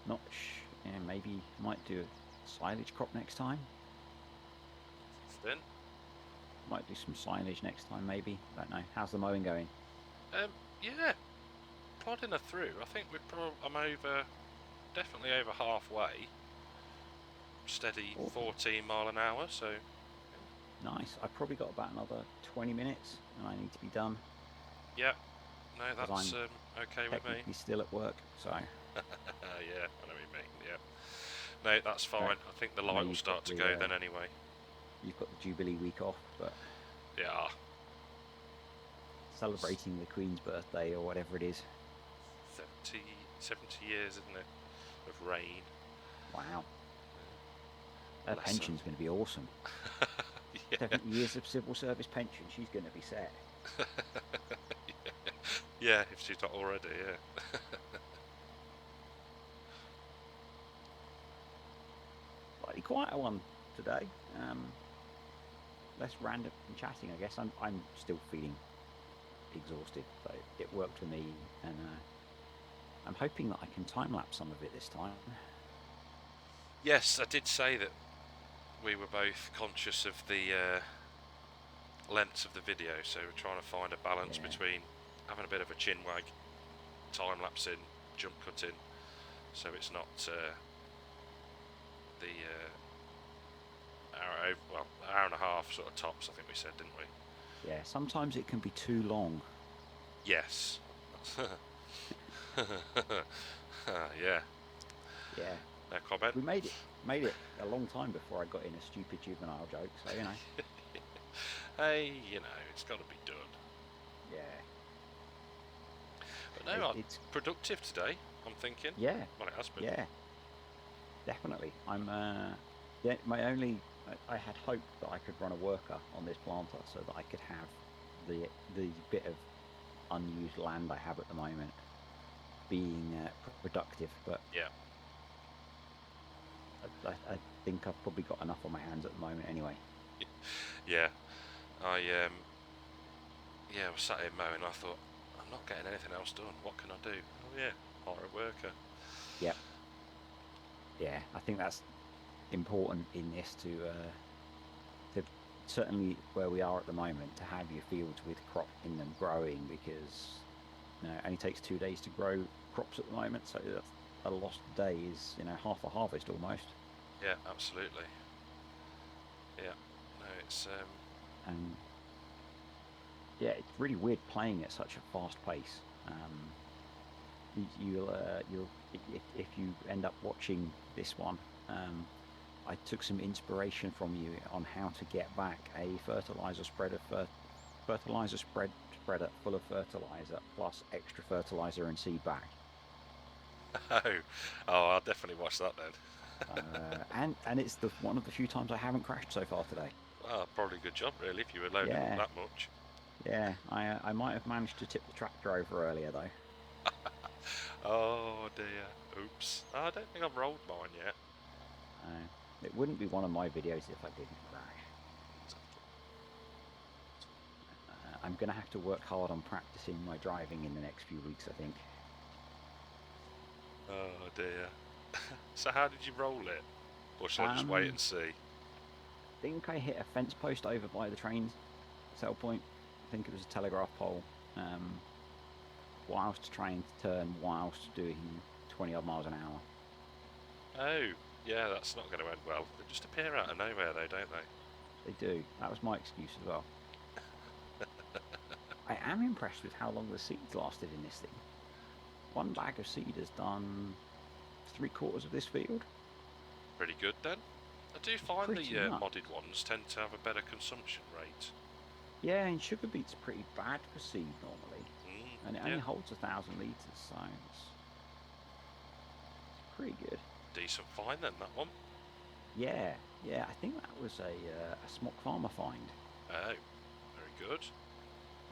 Not, maybe might do a silage crop next time. Then. Might do some silage next time, maybe. Don't know. How's the mowing going? Yeah. Plodding her through. I think I'm definitely over halfway. Steady Awesome. 14 mile an hour. So. Nice. I've probably got about another 20 minutes, and I need to be done. Yeah. No, 'Cause that's I'm okay with me. Technically still at work, so Yeah, I know what you mean. Yeah. No, that's fine. Right. I think the I know light will you've start got to the, go then anyway. you've got the Jubilee week off, but Yeah. celebrating the Queen's birthday or whatever it is. 70 years, isn't it, of reign. Wow. Her Bless her. pension's going to be awesome. Yeah. 70 years of civil service pension. She's going to be set. Yeah, if she's not already, yeah. Slightly quieter one today. Less random chatting, I guess. I'm still feeling exhausted, so it worked for me, and I'm hoping that I can time lapse some of it this time. Yes, I did say that we were both conscious of the lengths of the video, so we're trying to find a balance Yeah. between having a bit of a chin wag, time lapsing, jump cutting, so it's not the hour and a half sort of tops, I think we said, didn't we? Yeah, sometimes it can be too long. Yes. Yeah. Yeah. No comment. We made it a long time before I got in a stupid juvenile joke, so you know. Hey, it's got to be done. Yeah. But no, It's productive today, I'm thinking. yeah. Well, it has been. Yeah. Definitely. I'm I had hoped that I could run a worker on this planter so that I could have the bit of unused land I have at the moment being productive, but Yeah. I think I've probably got enough on my hands at the moment anyway. Yeah. I was sat here mowing. I thought, I'm not getting anything else done. What can I do? Oh yeah, hire a worker. Yep. Yeah, I think that's important in this to certainly where we are at the moment, to have your fields with crop in them growing, because it only takes 2 days to grow crops at the moment, so that's a lost day is half a harvest almost. Yeah, absolutely. Yeah. No, it's And yeah, it's really weird playing at such a fast pace. You'll if you end up watching this one, I took some inspiration from you on how to get back a fertilizer spreader spreader full of fertilizer plus extra fertilizer and seed back. oh, I'll definitely watch that then. And it's one of the few times I haven't crashed so far today. Well, probably a good job really if you were loading Yeah. up that much. Yeah, I might have managed to tip the tractor over earlier though. Oh dear. Oops. I don't think I've rolled mine yet. It wouldn't be one of my videos if I didn't crash. I'm going to have to work hard on practicing my driving in the next few weeks, I think. Oh dear. So how did you roll it? Or shall I just wait and see? I think I hit a fence post over by the train cell point. I think it was a telegraph pole. Whilst trying to turn, whilst doing 20 odd miles an hour. Oh, yeah, that's not going to end well. They just appear out of nowhere though, don't they? They do. That was my excuse as well. I am impressed with how long the seeds lasted in this thing. One bag of seed has done 3/4 of this field. Pretty good then. I do find the Pretty much. modded ones tend to have a better consumption rate. Yeah, and sugar beet's pretty bad for seed normally, and it only Yeah, holds 1,000 litres, so it's pretty good. decent find then, that one. Yeah, I think that was a Smock Farmer find. Oh, very good.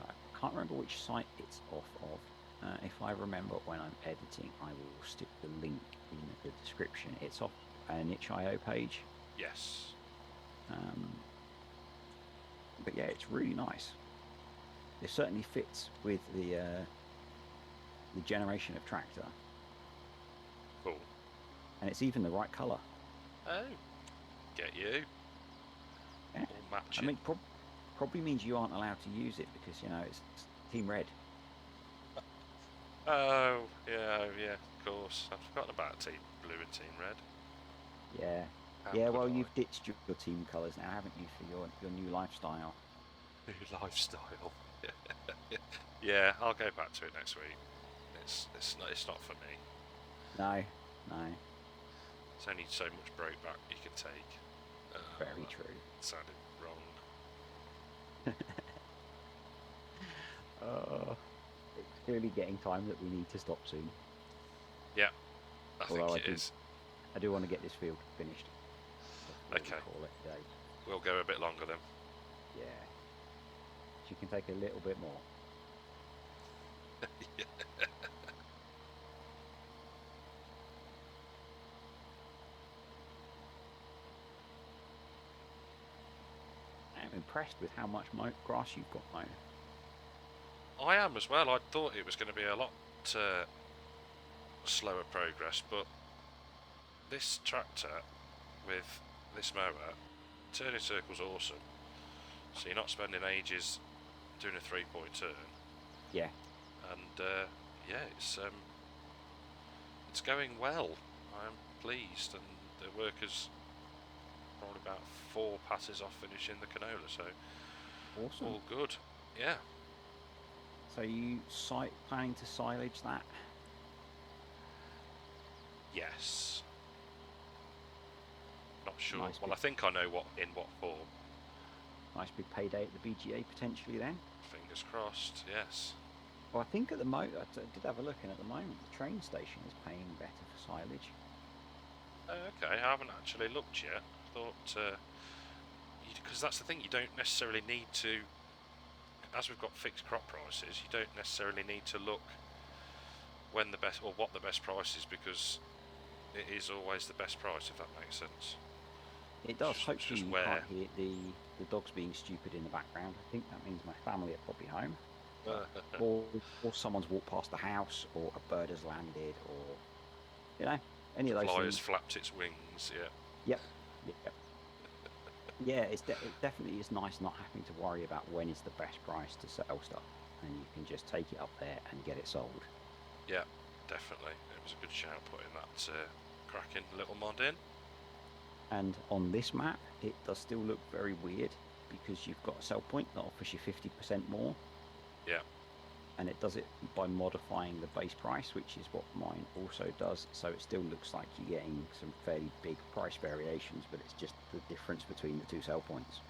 I can't remember which site it's off of. If I remember when I'm editing, I will stick the link in the description. It's off a Niche.io page. Yes. But yeah, it's really nice. It certainly fits with the generation of tractor, Cool. and it's even the right colour. Oh, get you. Yeah. All matching. I mean, probably means you aren't allowed to use it because it's Team Red. Oh, yeah, of course. I've forgotten about Team Blue and Team Red. Yeah. How Yeah, could well, I? you've ditched your team colours now, haven't you, for your new lifestyle? New lifestyle. Yeah, I'll go back to it next week. It's not for me. No. There's only so much Brokeback you can take. Very true. That sounded wrong. It's clearly getting time that we need to stop soon. Yeah, I Although think it is. I do want to get this field finished. before we Okay. Call it a day. We'll go a bit longer then. Yeah. She can take a little bit more. Yeah. I'm impressed with how much grass you've got now. I am as well. I thought it was going to be a lot slower progress, but this tractor with this mower, turning circle's awesome. So you're not spending ages doing a 3-point turn, Yeah. and yeah, it's going well. I am pleased, and the workers probably about 4 passes off finishing the canola, so Awesome. all good. Yeah. So you planning to silage that? Yes. Not sure. Nice Well, bit. I think I know in what form. Nice big payday at the BGA potentially then. Fingers crossed. Yes. Well, I think at the moment, I did have a look, and at the moment the train station is paying better for silage. Okay, I haven't actually looked yet. I thought because that's the thing, you don't necessarily need to. As we've got fixed crop prices, you don't necessarily need to look when the best or what the best price is, because it is always the best price, if that makes sense. It does. Just- Hopefully just you where- can't hear the dogs being stupid in the background. I think that means my family are probably home. or someone's walked past the house, or a bird has landed, or any of those Fly things. has flapped its wings. Yeah. Yep. Yeah, it definitely is nice not having to worry about when is the best price to sell stuff, and you can just take it up there and get it sold. Yeah, definitely. It was a good shout putting that cracking little mod in. And on this map, it does still look very weird because you've got a sell point that offers you 50% more. Yeah. And it does it by modifying the base price, which is what mine also does. So it still looks like you're getting some fairly big price variations, but it's just the difference between the two sell points.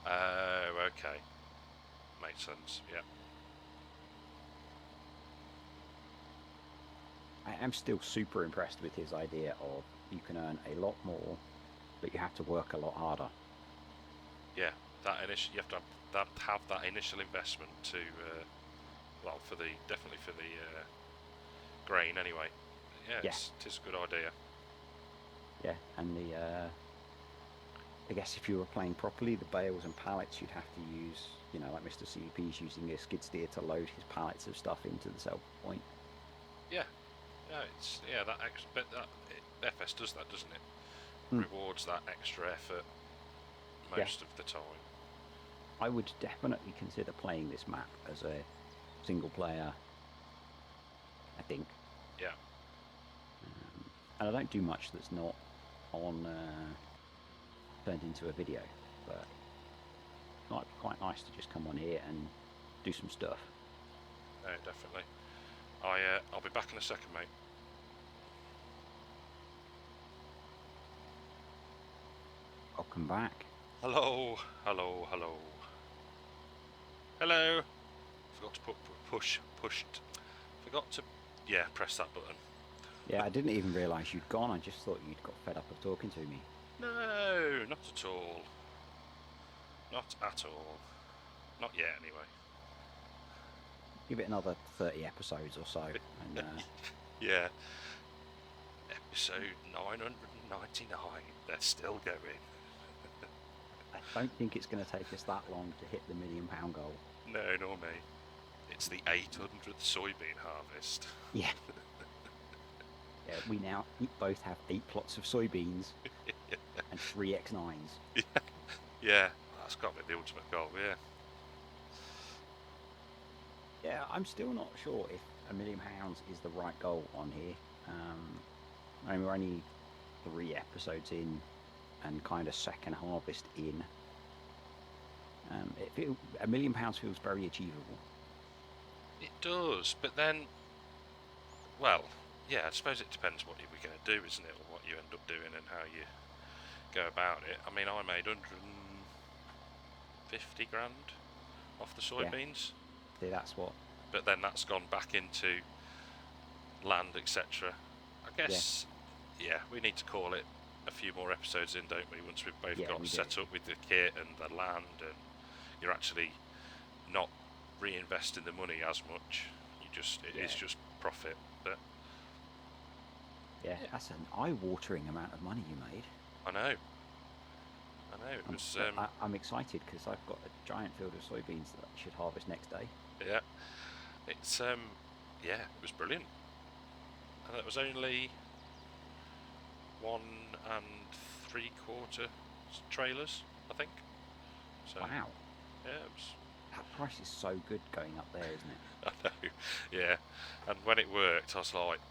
Oh, okay. Makes sense. Yeah. I am still super impressed with his idea of you can earn a lot more, but you have to work a lot harder. Yeah. That you have to have that initial investment to, well, definitely for the grain anyway. Yeah, Yeah. it is a good idea. Yeah, and I guess if you were playing properly, the bales and pallets you'd have to use, like Mr. CVP's using a skid steer to load his pallets of stuff into the sell point. Yeah. Yeah, that extra bit FS does that, doesn't it? Hmm. Rewards that extra effort most of the time. I would definitely consider playing this map as a single player, I think. Yeah. And I don't do much that's not on turned into a video, but it might be quite nice to just come on here and do some stuff. No, definitely. I'll be back in a second, mate. Welcome back. Hello, hello, hello. Hello. Forgot to forgot to, yeah, press that button. Yeah, I didn't even realise you'd gone. I just thought you'd got fed up of talking to me. No, not at all. Not at all. Not yet, anyway. Give it another 30 episodes or so, and Yeah. Episode 999. They're still going. I don't think it's going to take us that long to hit the £1 million goal. No, nor me. It's the 800th soybean harvest. Yeah. Yeah, we now both have 8 plots of soybeans and 3 X9s. Yeah, that's got to be the ultimate goal, yeah. Yeah, I'm still not sure if £1 million is the right goal on here. I mean, we're only 3 episodes in and kind of second harvest in. £1 million feels very achievable. It does, but then, well, yeah, I suppose it depends what you're going to do, isn't it, or what you end up doing and how you go about it. I mean, I made 150 grand off the soybeans. See, that's what. But then that's gone back into land, etc. I guess, yeah, we need to call it a few more episodes in, don't we? Once we've both got set up with the kit and the land, and you're actually not reinvesting the money as much. It is just profit. But yeah, that's an eye-watering amount of money you made. I know. It was. I'm excited because I've got a giant field of soybeans that I should harvest next day. Yeah, it's it was brilliant, and it was only 1 3/4 trailers, I think. So, wow. Yeah, it was. That price is so good going up there, isn't it? I know. Yeah, and when it worked, I was like,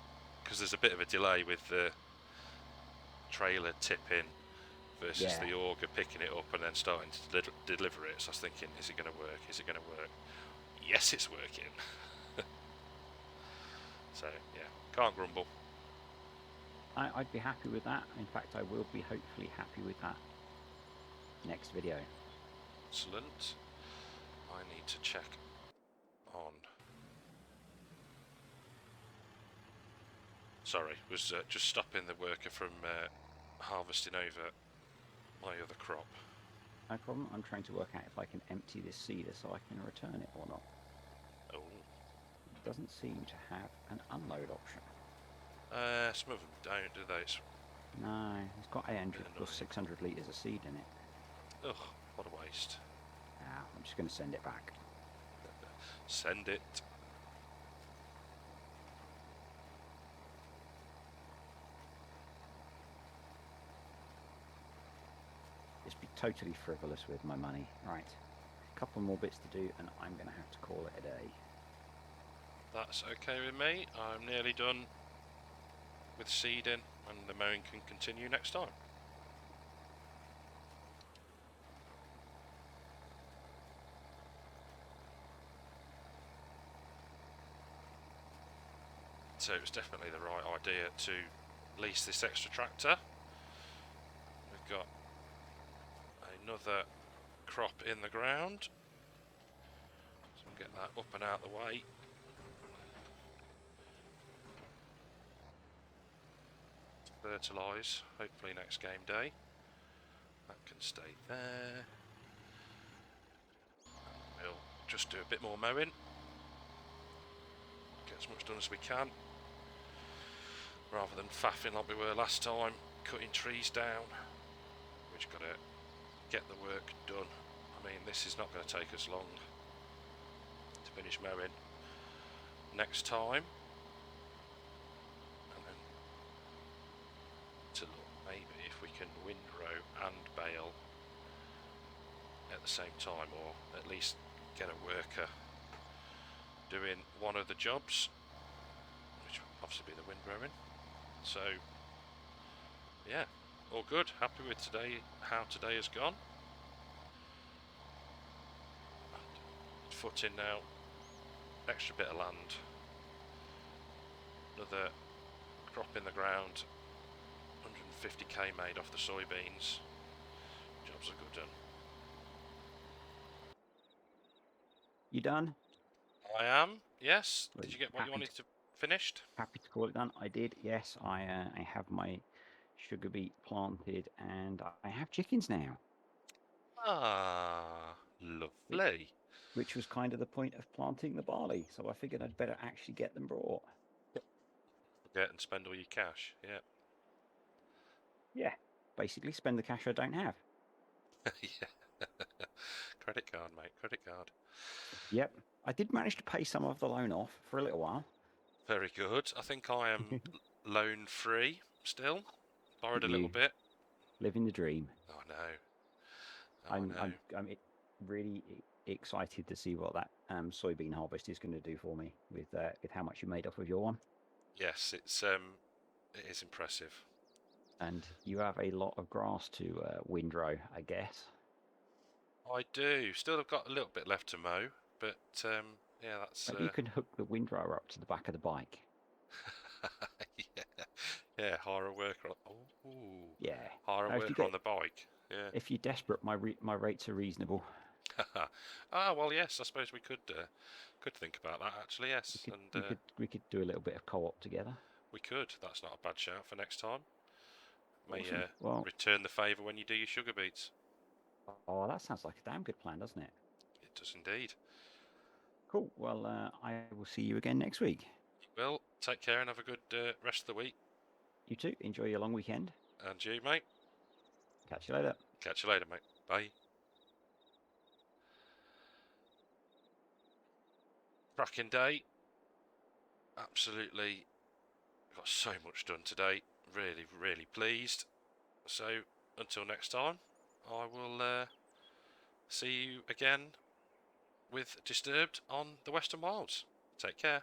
because there's a bit of a delay with the trailer tipping versus the auger picking it up and then starting to deliver it. So I was thinking, is it going to work? Is it going to work? Yes, it's working. So yeah, can't grumble. I'd be happy with that. In fact, I will be hopefully happy with that next video. Excellent. I need to check on. Sorry, was just stopping the worker from harvesting over my other crop. No problem. I'm trying to work out if I can empty this seeder so I can return it or not. Oh. It doesn't seem to have an unload option. Some of them don't, do they? No, it's got 800 plus 600 litres of seed in it. Ugh, what a waste. I'm just going to send it back. Send it. Just be totally frivolous with my money. Right, a couple more bits to do and I'm going to have to call it a day. That's okay with me. I'm nearly done with seeding and the mowing can continue next time. So it was definitely the right idea to lease this extra tractor. We've got another crop in the ground, so we'll get that up and out the way. Fertilise, hopefully next game day. That can stay there. We'll just do a bit more mowing, get as much done as we can, rather than faffing like we were last time, cutting trees down. We've just got to get the work done. I mean, this is not going to take us long to finish mowing next time. And then to look maybe if we can windrow and bale at the same time, or at least get a worker doing one of the jobs, which will obviously be the windrowing. So yeah, all good. Happy with today, how today has gone. foot in now. Extra bit of land. Another crop in the ground. 150k made off the soybeans. Jobs are good done. You done? I am, yes. Well, Did you get what you happy wanted to finished? Happy to call it done. I did. Yes, I have my sugar beet planted, and I have chickens now, Ah, lovely. which was kind of the point of planting the barley. So I figured I'd better actually get them brought. Forget and spend all your cash. Yeah. Yeah, basically spend the cash I don't have. Yeah. Credit card, mate. Credit card. Yep, I did manage to pay some of the loan off for a little while. Very good. I think I am loan free still. Borrowed a little You bit. living the dream. Oh no. Oh no. I'm really excited to see what that soybean harvest is going to do for me with how much you made off of your one. Yes, it is impressive. And you have a lot of grass to windrow, I guess. I do. Still have got a little bit left to mow, but yeah, that's Maybe you can hook the windrower up to the back of the bike. yeah, hire a worker. Oh, Yeah. hire a Now, if you worker on get, the bike. Yeah. if you're desperate, my rates are reasonable. Ah, well, yes. I suppose we could think about that actually. Yes, We could do a little bit of co-op together. we could. That's not a bad shout for next time. May Awesome. Well, return the favour when you do your sugar beets. oh, that sounds like a damn good plan, doesn't it? It does indeed. Cool. Well, I will see you again next week. Well, take care and have a good rest of the week. You too. Enjoy your long weekend. And you, mate. Catch you later. Catch you later, mate. Bye. Cracking day. Absolutely got so much done today. Really, really pleased. So, until next time, I will see you again with Disturbed on the Western Wilds. Take care.